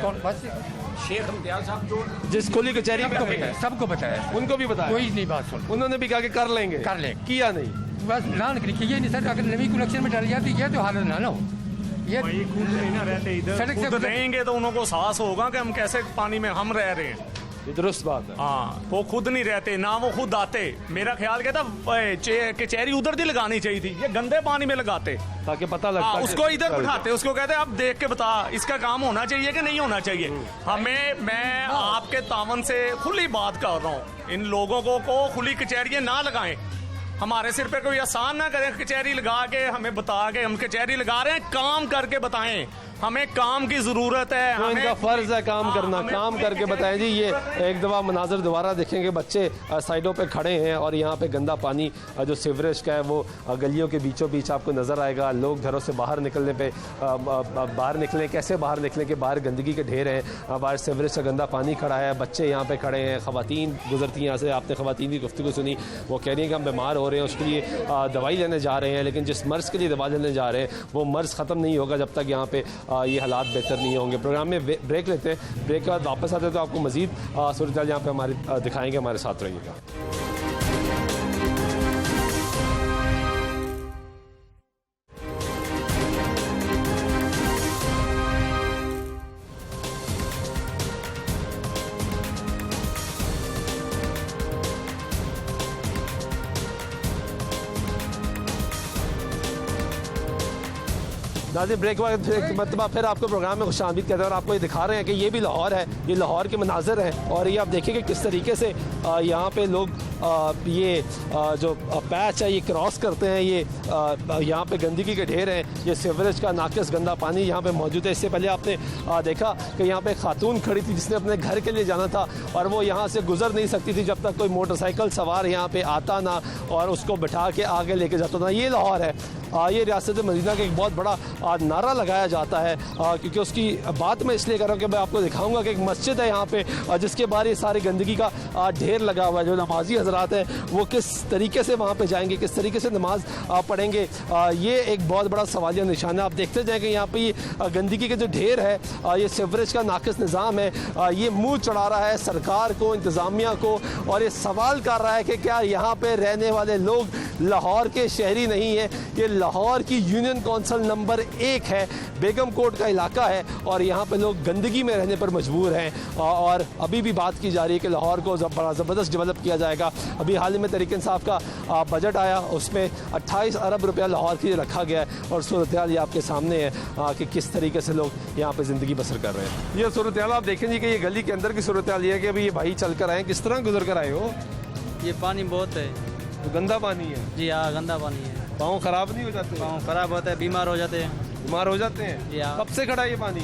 कौन? बस शेख इम्तियाज साहब जो जिस खुली कचहरी में सबको बताया, उनको भी बताया, कोई नहीं बात सुन। उन्होंने भी कहा कि कर लेंगे, किया नहीं, बस ना निकली। ये नहीं सर, अगर नवी कलेक्शन में डल जाती ये तो हालत ना हो। ये खुद नहीं ना रहते इधर, खुद रहेंगे तो उनको एहसास होगा कि हम कैसे पानी में हम रह रहे हैं। ये दुरुस्त बात है। हाँ, वो खुद नहीं रहते ना, वो खुद आते। मेरा ख्याल क्या था, कचहरी उधर ही लगानी चाहिए थी, ये गंदे पानी में लगाते ताकि पता लगता। उसको इधर बिठाते, उसको कहते अब देख के बता इसका काम होना चाहिए कि नहीं होना चाहिए। मैं आपके तावन से खुली बात कर रहा हूँ, इन लोगों को खुली कचहरियाँ ना लगाएं। हमारे सिर पे कोई आसान ना करें कचहरी लगा के, हमें बता के हम कचहरी लगा रहे हैं, काम करके बताएं। हमें काम की जरूरत है, तो इनका फर्ज है काम करना, काम करके बताएं जी। ये एक दफा मनाजर दोबारा देखेंगे, बच्चे साइडों पे खड़े हैं और यहाँ पे गंदा पानी जो सीवरेज का है वो गलियों के बीचों बीच आपको नजर आएगा। लोग घरों से बाहर निकलने पे बाहर निकलें, कैसे बाहर निकलें कि बाहर गंदगी के ढेर हैं, बाहर सीवरेज का गंदा पानी खड़ा है, बच्चे यहाँ पे खड़े हैं, खवातीन गुजरती हैं यहाँ से। आपने खवातीन की गुफ्तगू सुनी, वो कह रही हैं कि हम बीमार हो रहे हैं, उसके लिए दवाई लेने जा रहे हैं, लेकिन जिस मर्ज़ के लिए दवा लेने जा रहे हैं वो मर्ज़ ख़त्म नहीं होगा जब तक यहाँ पे ये हालात बेहतर नहीं होंगे। प्रोग्राम में ब्रेक लेते हैं, ब्रेक के बाद वापस आते हैं तो आपको मजीद सूरत हाल यहाँ पे हमारे दिखाएंगे। हमारे साथ रहिएगा। नाज़रीन, ब्रेक के बाद एक मरतबा फिर आपको प्रोग्राम में खुशामदीद कहते हैं और आपको ये दिखा रहे हैं कि ये भी लाहौर है, ये लाहौर के मनाज़र हैं। और ये आप देखिए कि किस तरीके से यहाँ पे लोग ये जो पैच है ये क्रॉस करते हैं। ये यहाँ पे गंदगी के ढेर हैं, ये सीवरेज का नाकिस गंदा पानी यहाँ पे मौजूद है। इससे पहले आपने देखा कि यहाँ पे खातून खड़ी थी जिसने अपने घर के लिए जाना था और वो यहाँ से गुजर नहीं सकती थी जब तक कोई मोटरसाइकिल सवार यहाँ पे आता ना और उसको बिठा के आगे लेके जाता था। ये लाहौर है। ये रियासत मदीना का एक बहुत बड़ा नारा लगाया जाता है, क्योंकि उसकी बात मैं इसलिए कर रहा हूँ कि मैं आपको दिखाऊंगा कि एक मस्जिद है यहाँ पे जिसके बाहर ये सारी गंदगी का ढेर लगा हुआ है। जो नमाजी हजरात हैं वो किस तरीके से वहाँ पे जाएंगे, किस तरीके से नमाज पढ़ेंगे, ये एक बहुत बड़ा सवालिया निशान है। आप देखते जाएँ कि यहाँ पे ये गंदगी के जो ढेर है, ये सीवरेज का नाकिस निज़ाम है, ये मुँह चढ़ा रहा है सरकार को, इंतज़ामिया को, और ये सवाल कर रहा है कि क्या यहाँ पे रहने वाले लोग लाहौर के शहरी नहीं है। ये लाहौर की यूनियन कौंसिल नंबर 1 है, बेगम कोट का इलाका है और यहाँ पे लोग गंदगी में रहने पर मजबूर हैं। और अभी भी बात की जा रही है कि लाहौर को बड़ा ज़बरदस्त डेवलप किया जाएगा। अभी हाल ही में तहरीक इंसाफ का बजट आया, उसमें 28 अरब रुपया लाहौर के लिए रखा गया है और सूरत हाल ये आपके सामने है कि किस तरीके से लोग यहाँ पर ज़िंदगी बसर कर रहे हैं। ये सूरत हाल आप देखेंगे कि ये गली के अंदर की सूरत हाल ये है कि अभी ये भाई चल कर आए, किस तरह गुजर कर आए हो? ये पानी बहुत है, तो गंदा पानी है। जी हाँ, गंदा पानी है। पाँव खराब नहीं हो जाते? पाँव खराब होता है, बीमार हो जाते हैं। बीमार हो जाते हैं? जी हाँ। कब से खड़ा है ये पानी?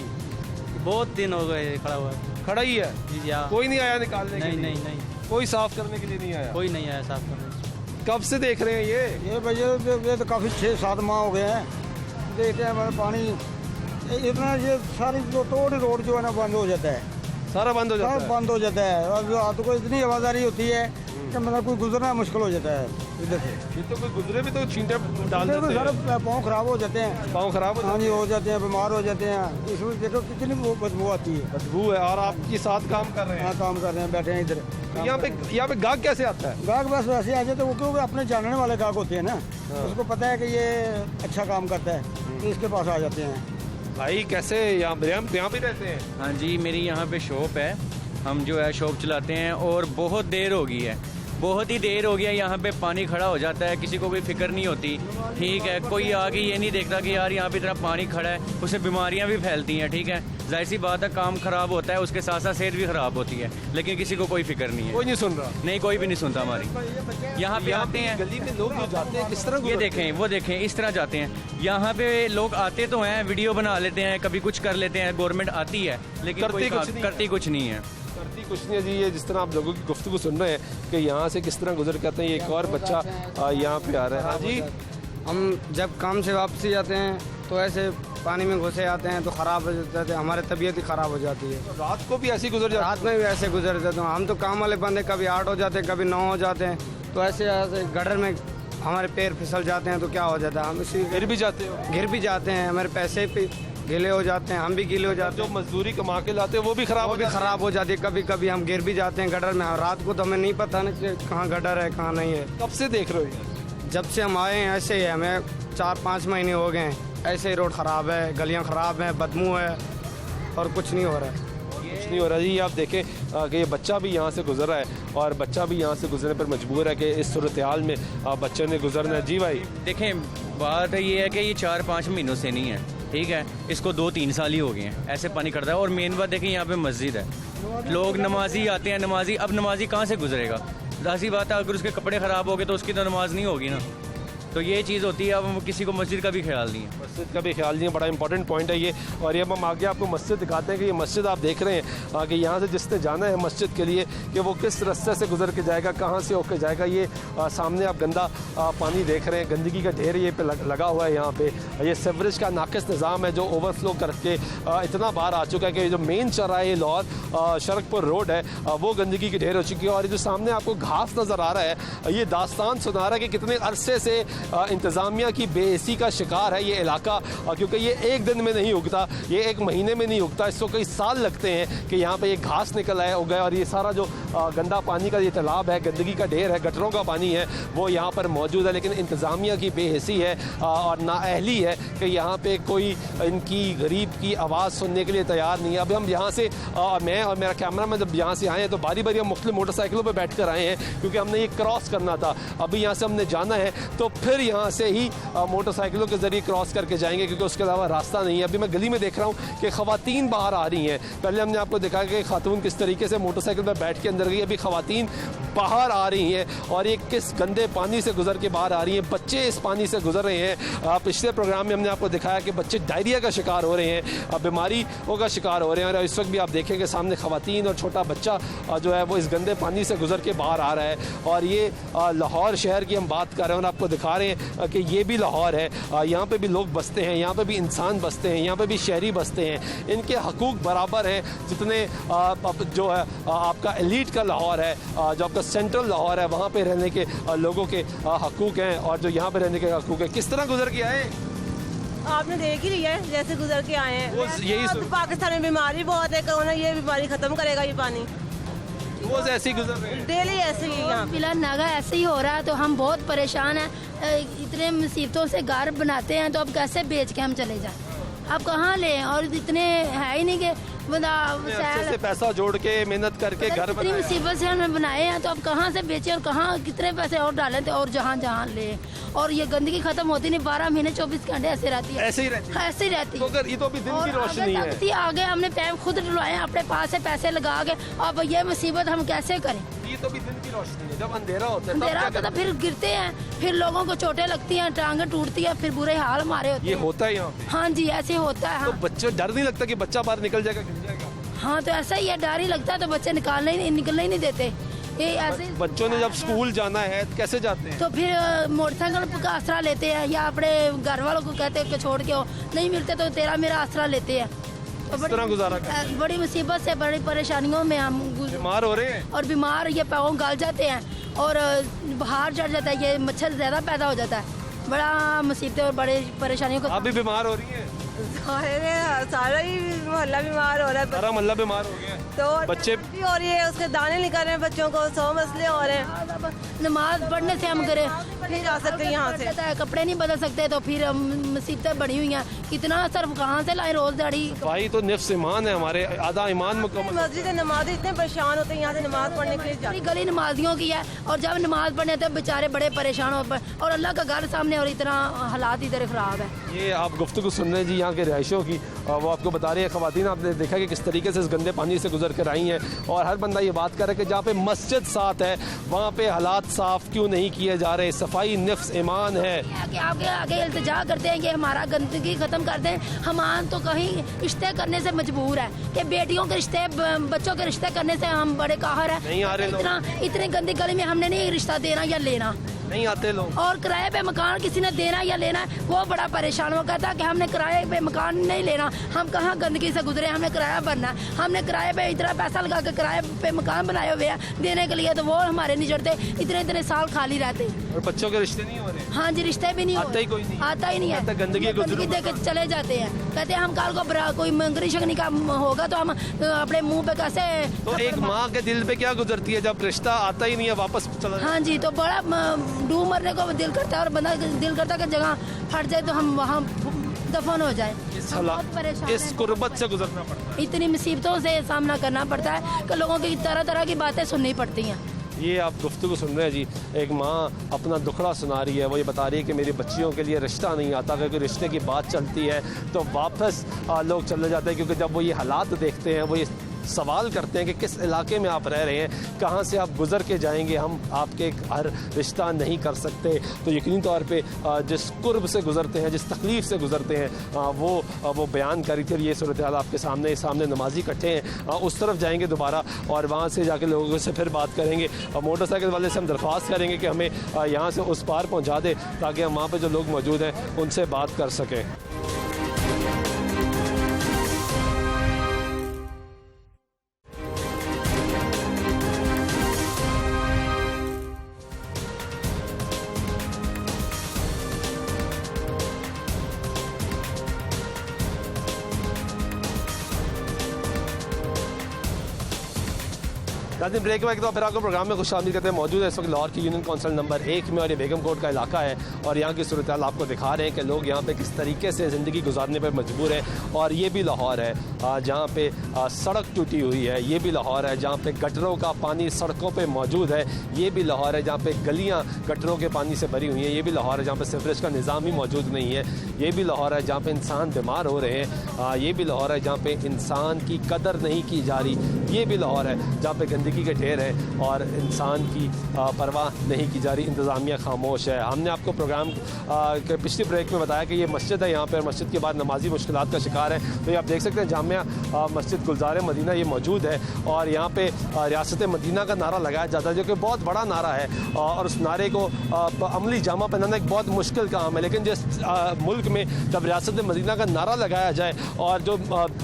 बहुत दिन हो गए खड़ा हुआ है। खड़ा ही है? जी हाँ। कोई नहीं आया निकालने के लिए? नहीं नहीं, कोई साफ करने के लिए नहीं आया? कोई नहीं आया साफ करने। कब से देख रहे हैं ये भैया ये तो काफ़ी 6-7 माह हो गए हैं, देखते हैं पानी इतना, ये सारी जो तोड़ रोड जो है ना बंद हो जाता है, सारा बंद हो जाता है। बंद हो जाता है और रात को इतनी आवाजारी होती है कि मतलब कोई गुजरना मुश्किल हो जाता है इधर से। ये तो कोई गुजरे भी तो छींटे डाल देते हैं। सारे पाँव खराब हो जाते हैं। पाँव खराब हाँ जी, हो जाते हैं, बीमार हो जाते हैं। इसमें देखो कितनी बदबू आती है। बदबू है। और आपके साथ काम कर रहे हैं? हाँ, काम कर रहे हैं, बैठे हैं इधर। यहाँ पे गाहक कैसे आता है? गाहक बस वैसे आ जाते, वो क्योंकि अपने जानने वाले गाहक होते हैं ना, उसको पता है कि ये अच्छा काम करता है तो इसके पास आ जाते हैं। भाई कैसे यहाँ भी रहते हैं? हाँ जी, मेरी यहाँ पे शॉप है, हम जो है शॉप चलाते हैं और बहुत देर हो गई है, बहुत ही देर हो गया यहाँ पे पानी खड़ा हो जाता है, किसी को कोई फिक्र नहीं होती। ठीक है, कोई आगे ये नहीं देखता कि यार यहाँ पे इतना पानी खड़ा है, उससे बीमारियाँ भी फैलती हैं। ठीक है, जाहिर सी बात है, काम खराब होता है, उसके साथ साथ सेहत भी खराब होती है, लेकिन किसी को कोई फिक्र नहीं है। कोई नहीं सुन रहा? नहीं, कोई भी नहीं सुनता हमारी। यहाँ पे आते हैं, गली में लोग जो जाते हैं किस तरह ये देखें, वो देखें, इस तरह जाते हैं। यहाँ पे लोग आते तो हैं, वीडियो बना लेते हैं, कभी कुछ कर लेते हैं, गवर्नमेंट आती है, लेकिन करती कुछ नहीं है। कुछ नहीं है जी। ये जिस तरह आप लोगों की गुफ्तगू सुन रहे हैं कि यहाँ से किस तरह गुजर के आते हैं। एक और बच्चा यहाँ पे आ रहा है। हाँ जी, हम जब काम से वापसी आते हैं तो ऐसे पानी में घुसे आते हैं तो ख़राब हो जाते हैं, हमारी तबीयत ही ख़राब हो जाती है। रात को भी ऐसे गुजर जाते? रात में भी ऐसे गुजर जाते हैं। हम तो काम वाले बंदे कभी 8 हो जाते हैं, कभी 9 हो जाते हैं, तो ऐसे गटर में हमारे पैर फिसल जाते हैं तो क्या हो जाता है, हम इसी गिर भी जाते हो? गिर भी जाते हैं, हमारे पैसे भी गीले हो जाते हैं, हम भी गीले हो जाते हैं। जो मजदूरी कमा के लाते हैं वो भी खराब हो जाती है। कभी कभी हम गिर भी जाते हैं गटर में। रात को तो हमें नहीं पता ना कि कहाँ गटर है कहाँ नहीं है। कब से देख रहे हो? जब से हम आए हैं ऐसे ही है, हमें 4-5 महीने हो गए हैं ऐसे ही। रोड ख़राब है, गलियाँ ख़राब हैं, बदबू है और कुछ नहीं हो रहा है। कुछ नहीं हो रहा जी। आप देखें कि ये बच्चा भी यहाँ से गुजर रहा है और बच्चा भी यहाँ से गुजरने पर मजबूर है कि इस सूरत हाल में बच्चे ने गुजरना है। जी भाई देखें, बात ये है कि ये 4-5 महीनों से नहीं है। ठीक है, इसको 2-3 साल ही हो गए हैं ऐसे पानी करता है। और मेन बात देखें, यहाँ पे मस्जिद है, लोग नमाजी आते हैं, नमाजी अब नमाजी कहाँ से गुजरेगा? ऐसी बात है, अगर उसके कपड़े ख़राब हो गए तो उसकी तो नमाज नहीं होगी ना। तो ये चीज़ होती है। अब किसी को मस्जिद का भी ख्याल नहीं है। मस्जिद का भी ख्याल नहीं है, बड़ा इंपॉर्टेंट पॉइंट है ये। और ये हम आगे आपको मस्जिद दिखाते हैं कि ये मस्जिद आप देख रहे हैं कि यहाँ से जिसने जाना है मस्जिद के लिए कि वो किस रास्ते से गुजर के जाएगा, कहाँ से होकर जाएगा। ये सामने आप गंदा पानी देख रहे हैं, गंदगी का ढेर ये पे लगा हुआ है। यहाँ पे ये सीवरेज का नाकिस निज़ाम है जो ओवरफ्लो करके इतना बाहर आ चुका है कि जो मेन चौराहे लाहौर शरकपुर रोड है वो गंदगी की ढेर हो चुकी है। और ये जो सामने आपको घास नज़र आ रहा है, ये दास्तान सुना रहा है कि कितने अरसे से इंतज़ामिया की बेइज्जती का शिकार है ये इलाका। क्योंकि ये एक दिन में नहीं उगता, ये एक महीने में नहीं उगता, इसको कई साल लगते हैं कि यहाँ पे ये घास निकल आए उगे। और ये सारा जो गंदा पानी का ये तालाब है, गंदगी का ढेर है, गटरों का पानी है, वो यहाँ पर मौजूद है। लेकिन इंतज़ामिया की बेहिसी है और नाअहली है कि यहाँ पे कोई इनकी गरीब की आवाज़ सुनने के लिए तैयार नहीं है। अभी हम यहाँ से मैं और मेरा कैमरा मैन जब यहाँ से आए हैं तो बारी बारी हम मुख्तलिफ मोटरसाइकिलों पर बैठ कर आए हैं क्योंकि हमने ये क्रॉस करना था। अभी यहाँ से हमने जाना है तो फिर यहाँ से ही मोटरसाइकिलों के ज़रिए क्रॉस करके जाएंगे क्योंकि उसके अलावा रास्ता नहीं है। अभी मैं गली में देख रहा हूँ कि ख़वातीन बाहर आ रही हैं। पहले हमने आपको दिखाया कि खातून किस तरीके से मोटरसाइकिल पर बैठ के अंदर गई, अभी ख़वातीन बाहर आ रही हैं और ये किस गंदे पानी से गुजर के बाहर आ रही हैं। बच्चे इस पानी से गुजर रहे हैं। पिछले प्रोग्राम में हमने आपको दिखाया कि बच्चे डायरिया का शिकार हो रहे हैं, बीमारियों का शिकार हो रहे हैं। और इस वक्त भी आप देखेंगे सामने ख़वातीन और छोटा बच्चा जो है वो इस गंदे पानी से गुजर के बाहर आ रहा है। और ये लाहौर शहर की हम बात कर रहे हैं और आपको दिखा रहे हैं कि ये भी लाहौर है। यहाँ पे भी लोग बसते हैं, यहाँ पे भी इंसान बसते हैं, यहाँ पे भी शहरी बसते हैं। इनके हकूक़ बराबर हैं जितने जो है आपका एलीट का लाहौर है, जो आपका सेंट्रल लाहौर है, वहाँ पे रहने के लोगों के हकूक़ हैं और जो यहाँ पे रहने के हकूक़ हैं। किस तरह गुजर के आए? आपने देख ही लिया है जैसे गुजर के आए हैं। यही तो पाकिस्तान में बीमारी बहुत है, कौन है ये बीमारी खत्म करेगा ये पानी? वो ऐसे ही गुजर रहे हैं, डेली ऐसे ही। यहाँ फिलहाल नागा ऐसे ही हो रहा है तो हम बहुत परेशान हैं। इतने मुसीबतों से घर बनाते हैं तो अब कैसे बेच के हम चले जाएं? अब कहाँ लें? और इतने है ही नहीं कि से पैसा जोड़ के मेहनत करके घर इतनी मुसीबत से हमने बनाए हैं तो अब कहाँ से बेचें और कहाँ कितने पैसे और डालें तो और जहाँ जहाँ ले। और ये गंदगी खत्म होती नहीं, 12 महीने 24 घंटे ऐसे रहती है, ऐसे ही रहती तो ये तो भी दिन की रोशनी है। आगे हमने पैप खुद डलवाए अपने पास से पैसे लगा के, अब ये मुसीबत हम कैसे करें? ये तो भी दिन की रोशनी है। जब अंधेरा होता है तो फिर गिरते हैं, फिर लोगों को चोटें लगती हैं, टांगें टूटती है, फिर बुरे हाल हमारे होते हैं। ये होता है यहाँ? हाँ जी, ऐसे होता है। तो बच्चे डर नहीं लगता कि बच्चा बाहर निकल जाएगा, गिर जाएगा? हाँ तो ऐसा ही है, डर ही लगता है तो बच्चे निकलने ही नहीं देते। ये ऐसे बच्चों ने जब स्कूल जाना है तो कैसे जाते हैं? तो फिर मोटरसाइकिल का आसरा लेते हैं या अपने घर वालों को कहते हैं कि छोड़ के हो, नहीं मिलते तो तेरा मेरा आसरा लेते हैं। तो बड़ी मुसीबत से, बड़ी परेशानियों में हम बीमार हो रहे हैं। और बीमार ये पाँव गल जाते हैं और बुखार चढ़ जाता है, ये मच्छर ज्यादा पैदा हो जाता है। बड़ा मुसीबतें और बड़ी परेशानियों को। आप भी बीमार हो रही हैं? सारा ही मोहल्ला बीमार हो रहा है, सारा मोहल्ला बीमार हो गया तो बच्चे हो रही है, उसके दाने निकल रहे हैं बच्चों को, 100 मसले हो रहे हैं। नमाज पढ़ने से हम करें नहीं जा सकते यहाँ से, कपड़े नहीं बदल सकते, तो फिर मुसीबतें बड़ी हुई हैं। कितना सिर्फ कहाँ से लाए रोज दाढ़ी। भाई तो निफ्स ईमान है हमारे, आधा ईमान मुकम्मल। मस्जिद नमाज इतने परेशान होते हैं यहाँ से नमाज पढ़ने के लिए जाते हैं। गली नमाजियों की है, और जब नमाज पढ़ने तब बेचारे बड़े परेशान हो, और अल्लाह का घर सामने और इतना हालात इधर खराब है। ये आप गुफ्तगू सुन रहे हैं जी यहाँ के रिहायशियों की, वो आपको बता रही है ख़वातीन, आपने देखा कि किस तरीके से इस गंदे पानी से गुजर कर आई हैं, और हर बंदा ये बात कर रहा है कि जहाँ पे मस्जिद साथ है वहाँ पे हालात साफ़ क्यों नहीं किए जा रहे। सफाई निफ्स ईमान है कि आगे आगे इल्तिजा करते हैं कि हमारा गंदगी खत्म कर दें। हम तो कहीं रिश्ते करने से मजबूर है कि बेटियों के रिश्ते, बच्चों के रिश्ते करने से हम बड़े काहर है। नहीं आ रहे इतनी गंदी गली में हमने नहीं रिश्ता देना या लेना, नहीं आते लोग। और किराए पे मकान किसी ने देना या लेना है, वो बड़ा परेशान हो कहता कि हमने किराए पे मकान नहीं लेना, हम कहाँ गंदगी से गुजरे, हमने किराया भरना है, हमने किराए पे इतना पैसा लगा के किराए पे मकान बनाए हुए हैं देने के लिए, तो वो हमारे नहीं जड़ते, इतने इतने साल खाली रहते। और बच्चों के रिश्ते नहीं हो रहे। हाँ जी, रिश्ते भी नहीं आता ही कोई नहीं, आता ही नहीं है, गंदगी दे के चले जाते हैं। कहते हैं हम कल को कोई मंगनी शगनी का होगा तो हम अपने मुँह पे कैसे। तो एक माँ के दिल पे क्या गुजरती है जब रिश्ता आता ही नहीं है, वापस चला। हाँ जी, तो बड़ा डूब मरने को दिल करता है, और बंदा दिल करता है कि जगह फट जाए तो हम वहाँ दफन हो जाए। इस कुर्बत से गुजरना पड़ता है, इतनी मुसीबतों से सामना करना पड़ता है कि लोगों की तरह तरह की बातें सुननी पड़ती हैं। ये आप गुफ्तगू सुन रहे हैं जी, एक माँ अपना दुखड़ा सुना रही है, वो ये बता रही है कि मेरी बच्चियों के लिए रिश्ता नहीं आता, क्योंकि रिश्ते की बात चलती है तो वापस लोग चले जाते हैं, क्योंकि जब वो ये हालात देखते हैं वो ये सवाल करते हैं कि किस इलाके में आप रह रहे हैं, कहाँ से आप गुज़र के जाएंगे, हम आपके हर रिश्ता नहीं कर सकते। तो यकीनी तौर पे जिस कुर्ब से गुज़रते हैं, जिस तकलीफ़ से गुज़रते हैं, वो बयान करी थी। ये सूरत हाल आपके सामने नमाजी इकट्ठे हैं, उस तरफ जाएंगे दोबारा और वहाँ से जाके लोगों से फिर बात करेंगे। मोटरसाइकिल वाले से हम दरख्वास्त करेंगे कि हमें यहाँ से उस पार पहुँचा दे, ताकि हम वहाँ पर जो लोग मौजूद हैं उनसे बात कर सकें। दिन ब्रेक में तो फिर आपको प्रोग्राम में खुशामदीद करते हैं। मौजूद है इस वक्त लाहौर की यूनियन काउंसिल नंबर 1 में, और ये बेगम कोट का इलाका है, और यहाँ की सूरत हाल आपको दिखा रहे हैं कि लोग यहाँ पे किस तरीके से ज़िंदगी गुजारने पर मजबूर हैं। और ये भी लाहौर है जहाँ पे सड़क टूटी हुई है, ये भी लाहौर है जहाँ पे गटरों का पानी सड़कों पर मौजूद है, ये भी लाहौर है जहाँ पे गलियाँ गटरों के पानी से भरी हुई हैं, ये भी लाहौर है जहाँ पे सीवरेज का निज़ाम ही मौजूद नहीं है, ये भी लाहौर है जहाँ पे इंसान बीमार हो रहे हैं, ये भी लाहौर है जहाँ पे इंसान की कदर नहीं की जा रही, ये भी लाहौर है जहाँ पे गंदगी के ढेर है और इंसान की परवाह नहीं की जा रही, इंतज़ामिया खामोश है। हमने आपको प्रोग्राम के पिछले ब्रेक में बताया कि ये मस्जिद है यहाँ पर, मस्जिद के बाद नमाजी मुश्किलात का शिकार है। तो ये आप देख सकते हैं जामिया मस्जिद गुलजार मदीना ये मौजूद है, और यहाँ पे रियासत मदीना का नारा लगाया जाता है, जो कि बहुत बड़ा नारा है, और उस नारे को अमली जामा पहनाना एक बहुत मुश्किल काम है। लेकिन जिस मुल्क में जब रियासत मदीना का नारा लगाया जाए और जो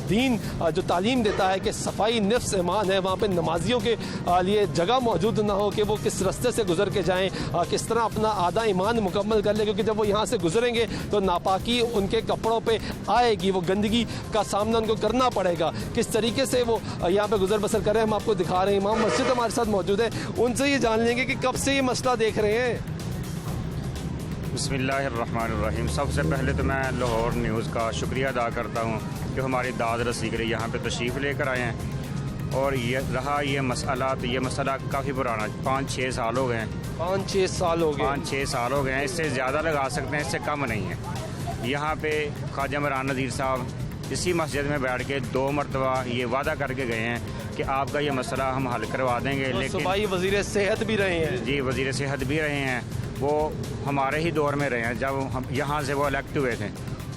दीन जो तालीम देता है कि सफाई निफ्स ईमान है, वहाँ पे नमाजियों के लिए जगह मौजूद ना हो कि वो किस रास्ते से गुजर के जाएं, किस तरह अपना आधा ईमान मुकम्मल कर ले, क्योंकि जब वो यहाँ से गुजरेंगे तो नापाकी उनके कपड़ों पे आएगी, वो गंदगी का सामना उनको करना पड़ेगा। किस तरीके से वो यहाँ पे गुजर बसर कर रहे हैं हम आपको दिखा रहे हैं। इमाम मस्जिद हमारे साथ मौजूद है, उनसे ये जान लेंगे कि कब से ये मसला देख रहे हैं। बिस्मिल्लाहिर्रहमानिर्रहीम। सबसे पहले तो मैं लाहौर न्यूज़ का शुक्रिया अदा करता हूँ कि हमारी दाद रसी के लिए यहाँ पे तशरीफ़ लेकर आए हैं। और ये रहा ये मसला, तो ये मसला काफ़ी पुराना, 5-6 साल हो गए हैं। 5-6 साल हो गए? 5-6 साल हो गए हैं, इससे ज़्यादा लगा सकते हैं, इससे कम नहीं है। यहाँ पे ख्वाजा इमरान नज़ीर साहब इसी मस्जिद में बैठ के 2 मरतबा ये वादा करके गए हैं कि आपका ये मसला हम हल करवा देंगे। लेकिन भाई वज़ीर सेहत भी रहे हैं। जी, वज़ीर सेहत भी रहे हैं, वो हमारे ही दौर में रहे हैं जब हम यहाँ से वो इलेक्ट हुए थे।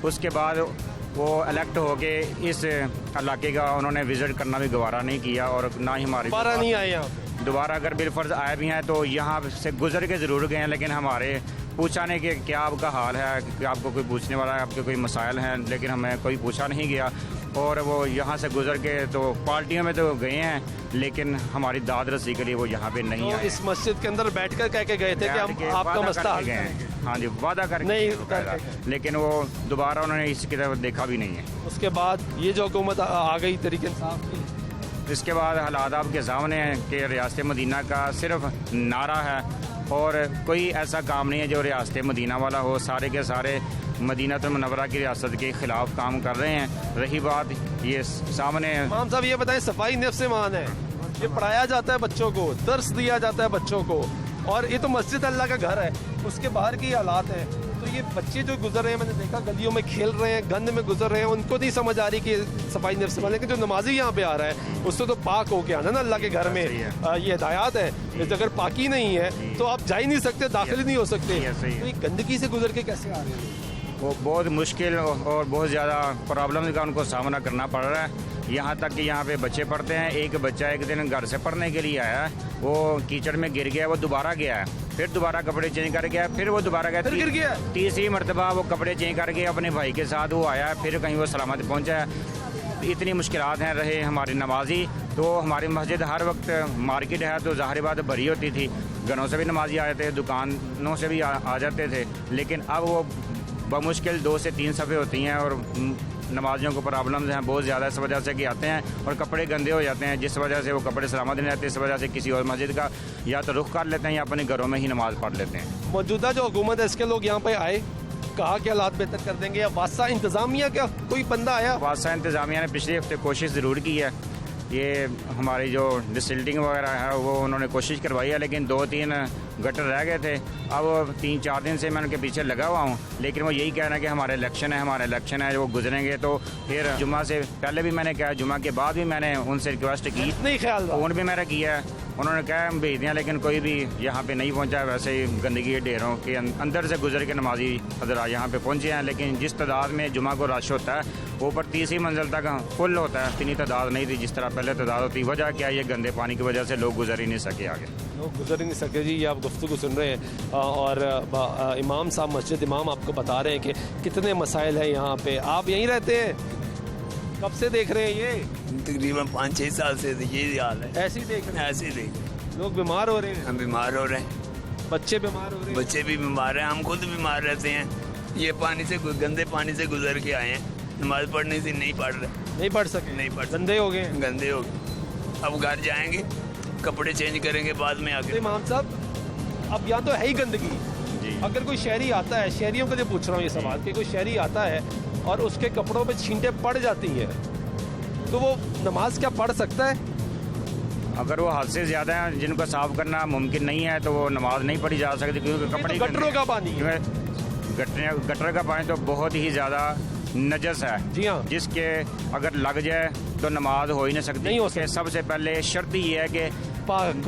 उसके बाद वो इलेक्ट हो के इस इलाके का उन्होंने विज़िट करना भी गवारा नहीं किया, और ना ही हमारे दोबारा नहीं आए यहाँ। दोबारा अगर बिलफर्ज आए भी हैं तो यहाँ से गुजर के ज़रूर गए हैं, लेकिन हमारे पूछा कि क्या आपका हाल है, कि आपको कोई पूछने वाला है, आपके कोई मसाइल हैं, लेकिन हमें कोई पूछा नहीं गया। और वो यहाँ से गुजर के तो पार्टियों में तो गए हैं, लेकिन हमारी दाद रसी के लिए वो यहाँ पे नहीं आए। इस मस्जिद के अंदर बैठकर कह के गए थे कि हम आपका मसला हल गए हैं। हाँ जी, वादा करके नहीं रुकाया, लेकिन वो दोबारा उन्होंने इसकी तरफ देखा भी नहीं है। उसके बाद ये जो हुकूमत आ गई तरीके इंसाफ की, इसके बाद हालात आपके सामने हैं कि रियासत मदीना का सिर्फ नारा है और कोई ऐसा काम नहीं है जो रियासत मदीना वाला हो। सारे के सारे मदीनातुल मुनव्वरा की रियासत के खिलाफ काम कर रहे हैं। रही बात ये सामने, इमाम साहब ये बताएं, सफाई नफ्स ईमान है, ये पढ़ाया जाता है बच्चों को, दर्स दिया जाता है बच्चों को, और ये तो मस्जिद अल्लाह का घर है, उसके बाहर की हालात हैं। तो ये बच्चे जो गुजर रहे हैं, मैंने देखा गलियों में खेल रहे हैं, गंद में गुजर रहे हैं, उनको नहीं समझ आ रही कि सफाई नफ्स ईमान, लेकिन जो नमाजी यहाँ पे आ रहा है उससे तो पाक हो के आना ना अल्लाह के घर में। ये हिदायत है, अगर पाकी नहीं है तो आप जा ही नहीं सकते, दाखिल ही नहीं हो सकते। तो ये गंदगी से गुजर के कैसे आ रहे हैं? वो बहुत मुश्किल और बहुत ज़्यादा प्रॉब्लम का उनको सामना करना पड़ रहा है। यहाँ तक कि यहाँ पे बच्चे पढ़ते हैं, एक बच्चा एक दिन घर से पढ़ने के लिए आया, वो कीचड़ में गिर गया, वो दोबारा गया है, फिर दोबारा कपड़े चेंज कर गया, फिर वो दोबारा गया, फिर गिर गया, तीसरी मरतबा वो कपड़े चेंज करके अपने भाई के साथ वो आया, फिर कहीं वो सलामत पहुँचा है। इतनी मुश्किलात हैं रहे हमारी नमाजी। तो हमारी मस्जिद हर वक्त मार्केट है तो ज़ाहिर बात भरी होती थी, घरों से भी नमाजी आ जाते थे, दुकानों से भी आ जाते थे, लेकिन अब वो बमुश्किल 2 से 3 सफ़े होती हैं और नमाजियों को प्रॉब्लम्स हैं बहुत ज़्यादा इस वजह से कि आते हैं और कपड़े गंदे हो जाते हैं, जिस वजह से वो कपड़े सलामत नहीं रहते। इस वजह से किसी और मस्जिद का या तो रुख कर लेते हैं या अपने घरों में ही नमाज़ पढ़ लेते हैं। मौजूदा जो हुकूमत है इसके लोग यहाँ पे आए, कहा कि हालात बेहतर कर देंगे, या वासा इंतज़ामिया क्या कोई बंदा आया? वासा इंतज़ामिया ने पिछले हफ्ते कोशिश ज़रूर की है, ये हमारी जो डिसिल्टिंग वगैरह है वो उन्होंने कोशिश करवाई है, लेकिन 2-3 गटर रह गए थे। अब 3-4 दिन से मैं उनके पीछे लगा हुआ हूँ, लेकिन वो यही कह रहे हैं कि हमारे इलेक्शन है, वो गुजरेंगे। तो फिर जुम्मा से पहले भी मैंने कहा, जुम्मा के बाद भी मैंने उनसे रिक्वेस्ट की, नहीं ख्याल फ़ोन भी मैंने किया है, उन्होंने कहा हम भेज दिया, लेकिन कोई भी यहाँ पे नहीं पहुँचा। वैसे ही गंदगी के ढेरों के अंदर से गुजर के नमाजी हज़रात यहाँ पे पहुँचे हैं, लेकिन जिस तादाद में जुम्मा को रश होता है वो ऊपर 30वीं मंजिल तक फुल होता है, इतनी तादाद नहीं थी जिस तरह पहले तादाद होती। वजह क्या है? ये गंदे पानी की वजह से लोग गुजर ही नहीं सके आगे, लोग गुजर ही नहीं सके। जी ये आप गुफ्तगू सुन रहे हैं और इमाम साहब मस्जिद इमाम आपको बता रहे हैं कि कितने मसाइल हैं यहाँ पे। आप यहीं रहते हैं? कब से देख रहे हैं ये? तकरीबन 5-6 साल से ये हाल है। ऐसे ही देख रहे हैं? ऐसे ही देख। लोग बीमार हो रहे हैं? हम बीमार हो रहे हैं, बच्चे बीमार हो रहे हैं, बच्चे भी बीमार हैं, हम खुद बीमार रहते हैं। ये पानी से गंदे पानी से गुजर के आए हैं, नमाज पढ़ने से नहीं पढ़ रहे, नहीं पढ़ सके, नहीं पढ़, गंदे हो गए, गंदे हो गए। अब घर जाएंगे, कपड़े चेंज करेंगे बाद में आके। इमाम साहब अब यहाँ तो है ही गंदगी, अगर कोई शहरी आता है, शहरियों के लिए पूछ रहा हूँ ये सवाल कि कोई शहरी आता है और उसके कपड़ों पे छींटे पड़ जाती है तो वो नमाज क्या पढ़ सकता है? अगर वो हद से ज़्यादा हैं जिनको साफ करना मुमकिन नहीं है तो वो नमाज नहीं पढ़ी जा सकती, क्योंकि कपड़े गटरों का पानी, गटर का पानी तो बहुत ही ज़्यादा नजस है। जी हाँ, जिसके अगर लग जाए तो नमाज हो ही नहीं सकती। नहीं हो सकती। सबसे पहले शर्त ये है कि पाक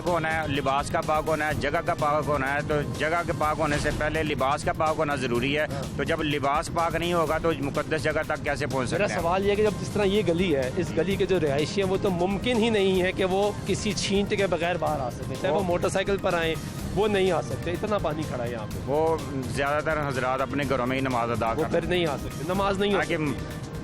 होना है, लिबास का पाक होना है, जगह का पाक होना है। तो जगह के पाक होने से पहले लिबास का पाक होना ज़रूरी है। तो जब लिबास पाक नहीं होगा तो मुकद्दस जगह तक कैसे पहुंच सकते हैं? मेरा सवाल ये है कि जब जिस तरह ये गली है, इस गली के जो रिहायशी हैं वो तो मुमकिन ही नहीं है कि वो किसी छींट के बगैर बाहर आ सके, चाहे वो मोटरसाइकिल पर आए वो नहीं आ सकते, इतना पानी खड़ा है यहाँ पे। वो ज़्यादातर हजरात अपने घरों में ही नमाज अदा करते हैं, फिर नहीं आ सकते, नमाज नहीं हो।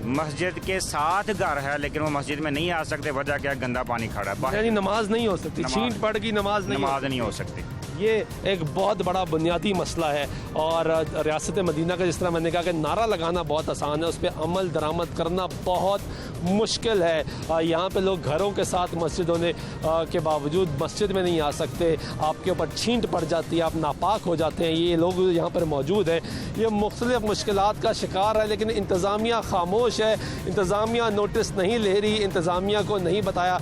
मस्जिद के साथ घर है लेकिन वो मस्जिद में नहीं आ सकते, वजह क्या? गंदा पानी खड़ा है, यानी नमाज नहीं हो सकती, छींट पड़ गई, नमाज नहीं हो सकती। ये एक बहुत बड़ा बुनियादी मसला है और रियासत मदीना का जिस तरह मैंने कहा कि नारा लगाना बहुत आसान है, उस पर अमल दरामद करना बहुत मुश्किल है। यहाँ पे लोग घरों के साथ मस्जिद होने के बावजूद मस्जिद में नहीं आ सकते, आपके ऊपर छींट पड़ जाती है, आप नापाक हो जाते हैं। ये लोग यहाँ पर मौजूद हैं, ये मुख्तलिफ मुश्किलात का शिकार है, लेकिन इंतज़ामिया खामोश है, इंतज़ामिया नोटिस नहीं ले रही, इंतज़ामिया को नहीं बताया,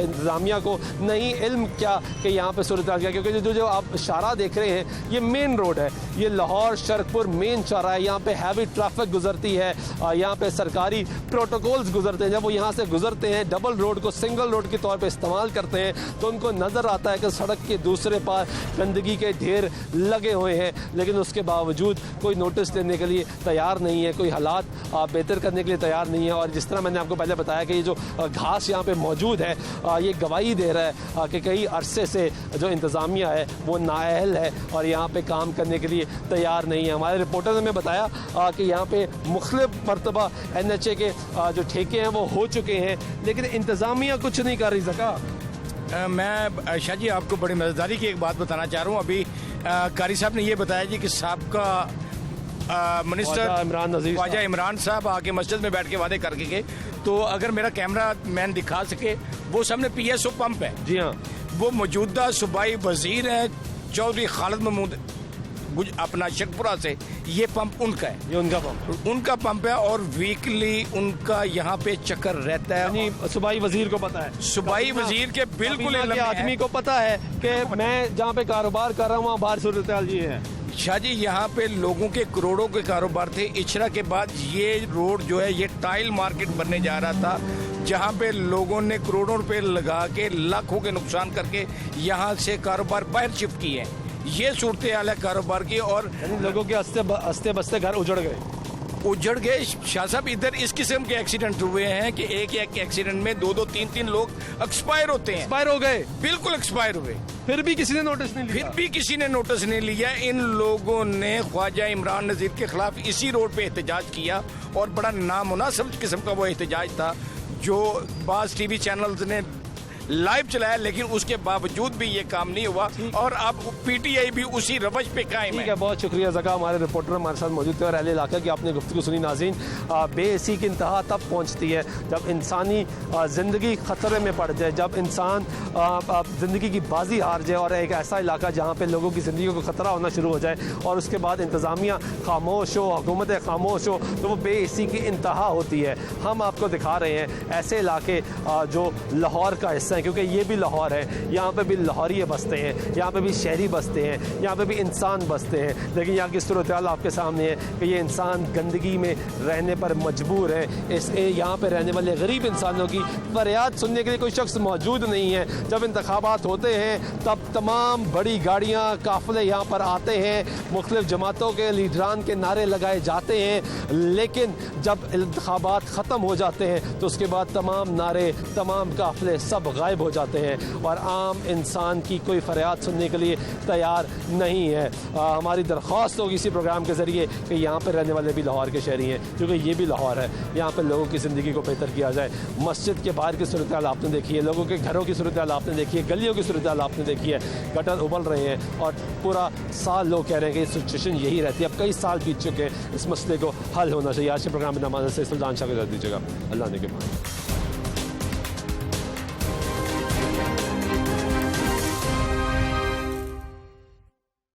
इंतज़ामिया को नहीं इल्म क्या कि यहाँ पर सूरत हाल क्या, क्योंकि जो आप शारा देख रहे हैं ये मेन रोड है, ये लाहौर शरकपुर मेन शारा है, यहाँ पे हैवी ट्रैफिक गुजरती है, यहाँ पे सरकारी प्रोटोकॉल्स गुजरते हैं। जब वो यहाँ से गुजरते हैं डबल रोड को सिंगल रोड के तौर पे इस्तेमाल करते हैं तो उनको नज़र आता है कि सड़क के दूसरे पार गंदगी के ढेर लगे हुए हैं, लेकिन उसके बावजूद कोई नोटिस देने के लिए तैयार नहीं है, कोई हालात बेहतर करने के लिए तैयार नहीं है। और जिस तरह मैंने आपको पहले बताया कि ये जो घास यहाँ पे मौजूद है ये गवाही दे रहा है कि कई अरसे से जो इंतज़ामिया है वो नाअहल है और यहाँ पे काम करने के लिए तैयार नहीं है। हमारे रिपोर्टर ने हमें बताया कि यहाँ पे मुख्तलिफ मरतबा NHA के जो ठेके हैं वो हो चुके हैं, लेकिन इंतज़ामिया कुछ नहीं कर रही सका। मैं शाह जी आपको बड़ी मज़ेदारी की एक बात बताना चाह रहा हूँ। अभी कारी साहब ने ये बताया जी कि साहबका मिनिस्टर ख्वाजा इमरान साहब आके मस्जिद में बैठ के वादे करके गए। तो अगर मेरा कैमरा मैन दिखा सके, वो सामने PSO पंप है। जी हाँ, वो मौजूदा सूबाई वजीर हैं चौधरी खालिद महमूद अपना शेखपुरा से। ये पंप उनका है, ये उनका पंप है और वीकली उनका यहाँ पे चक्कर रहता है। सूबाई वजीर को पता है, सूबाई वजीर के बिल्कुल आदमी को पता है कि मैं जहाँ पे कारोबार कर रहा हूँ वहाँ बाहर सूरत हाल ये है। शाह जी, यहाँ पे लोगों के करोड़ों के कारोबार थे। इचरा के बाद ये रोड जो है ये टाइल मार्केट बनने जा रहा था, जहाँ पे लोगों ने करोड़ों रुपए लगा के लाखों के नुकसान करके यहाँ से कारोबार बाहर शिफ्ट किए हैं। ये सूरत हाल है कारोबार की, और लोगों के अस्ते बस्ते घर उजड़ गए। शाह साहब, इधर इस किस्म के एक्सीडेंट हुए हैं कि एक एक्सीडेंट में 2-2, 3-3 लोग एक्सपायर होते हैं। एक्सपायर हो गए, बिल्कुल एक्सपायर हुए। फिर भी किसी ने नोटिस नहीं लिया। इन लोगों ने ख्वाजा इमरान नज़ीर के खिलाफ इसी रोड पे एहतजाज किया, और बड़ा नामुनासिब किस्म का वो एहतजाज था जो बाज़ TV चैनल्स ने लाइव चलाया, लेकिन उसके बावजूद भी ये काम नहीं हुआ, और अब PTI भी उसी रवश पे कायम है। बहुत शुक्रिया ज़का, हमारे रिपोर्टर हमारे साथ मौजूद थे, और अहले इलाका की आपने गुफ्तगू सुनी। नाज़रीन, बेइसी की इंतहा तब पहुँचती है जब इंसानी ज़िंदगी ख़तरे में पड़ जाए, जब इंसान ज़िंदगी की बाजी हार जाए, और एक ऐसा इलाका जहाँ पर लोगों की ज़िंदगी को ख़तरा होना शुरू हो जाए, और उसके बाद इंतज़ामिया खामोश हो, हुकूमतें खामोश हो, तो वो बेइसी की इंतहा होती है। हम आपको दिखा रहे हैं ऐसे इलाके जो लाहौर का हिस्सा, क्योंकि ये भी लाहौर है, यहाँ पे भी लाहौरिये बसते हैं, यहाँ पे भी शहरी बसते हैं, यहाँ पे भी इंसान बसते हैं, लेकिन यहाँ की सूरत हाल आपके सामने है कि ये इंसान गंदगी में रहने पर मजबूर है। यहाँ पे रहने वाले गरीब इंसानों की फरियाद सुनने के लिए कोई शख्स मौजूद नहीं है। जब इंतखाबात होते हैं तब तमाम बड़ी गाड़ियाँ, काफ़िले यहाँ पर आते हैं, मुख्तलिफ जमातों के लीडरान के नारे लगाए जाते हैं, लेकिन जब इंतखाबात ख़त्म हो जाते हैं तो उसके बाद तमाम नारे, तमाम काफ़िले सब गायब हो जाते हैं, और आम इंसान की कोई फरियाद सुनने के लिए तैयार नहीं है। हमारी दरख्वास्त होगी इसी प्रोग्राम के ज़रिए कि यहाँ पर रहने वाले भी लाहौर के शहरी हैं, क्योंकि ये भी लाहौर है, यहाँ पर लोगों की ज़िंदगी को बेहतर किया जाए। मस्जिद के बाहर की सूरत हाल आपने देखी है, लोगों के घरों की सूरत हाल आपने देखी है, गलियों की सूरत हाल आपने देखी है, गटर उबल रहे हैं, और पूरा साल लोग कह रहे हैं कि सिचुएशन यही रहती है। अब कई साल बीत चुके हैं, इस मसले को हल होना चाहिए। आज के प्रोग्राम में नमाज से सुल्तान शाह को दीजिएगा। अल्लाह ने के बाद।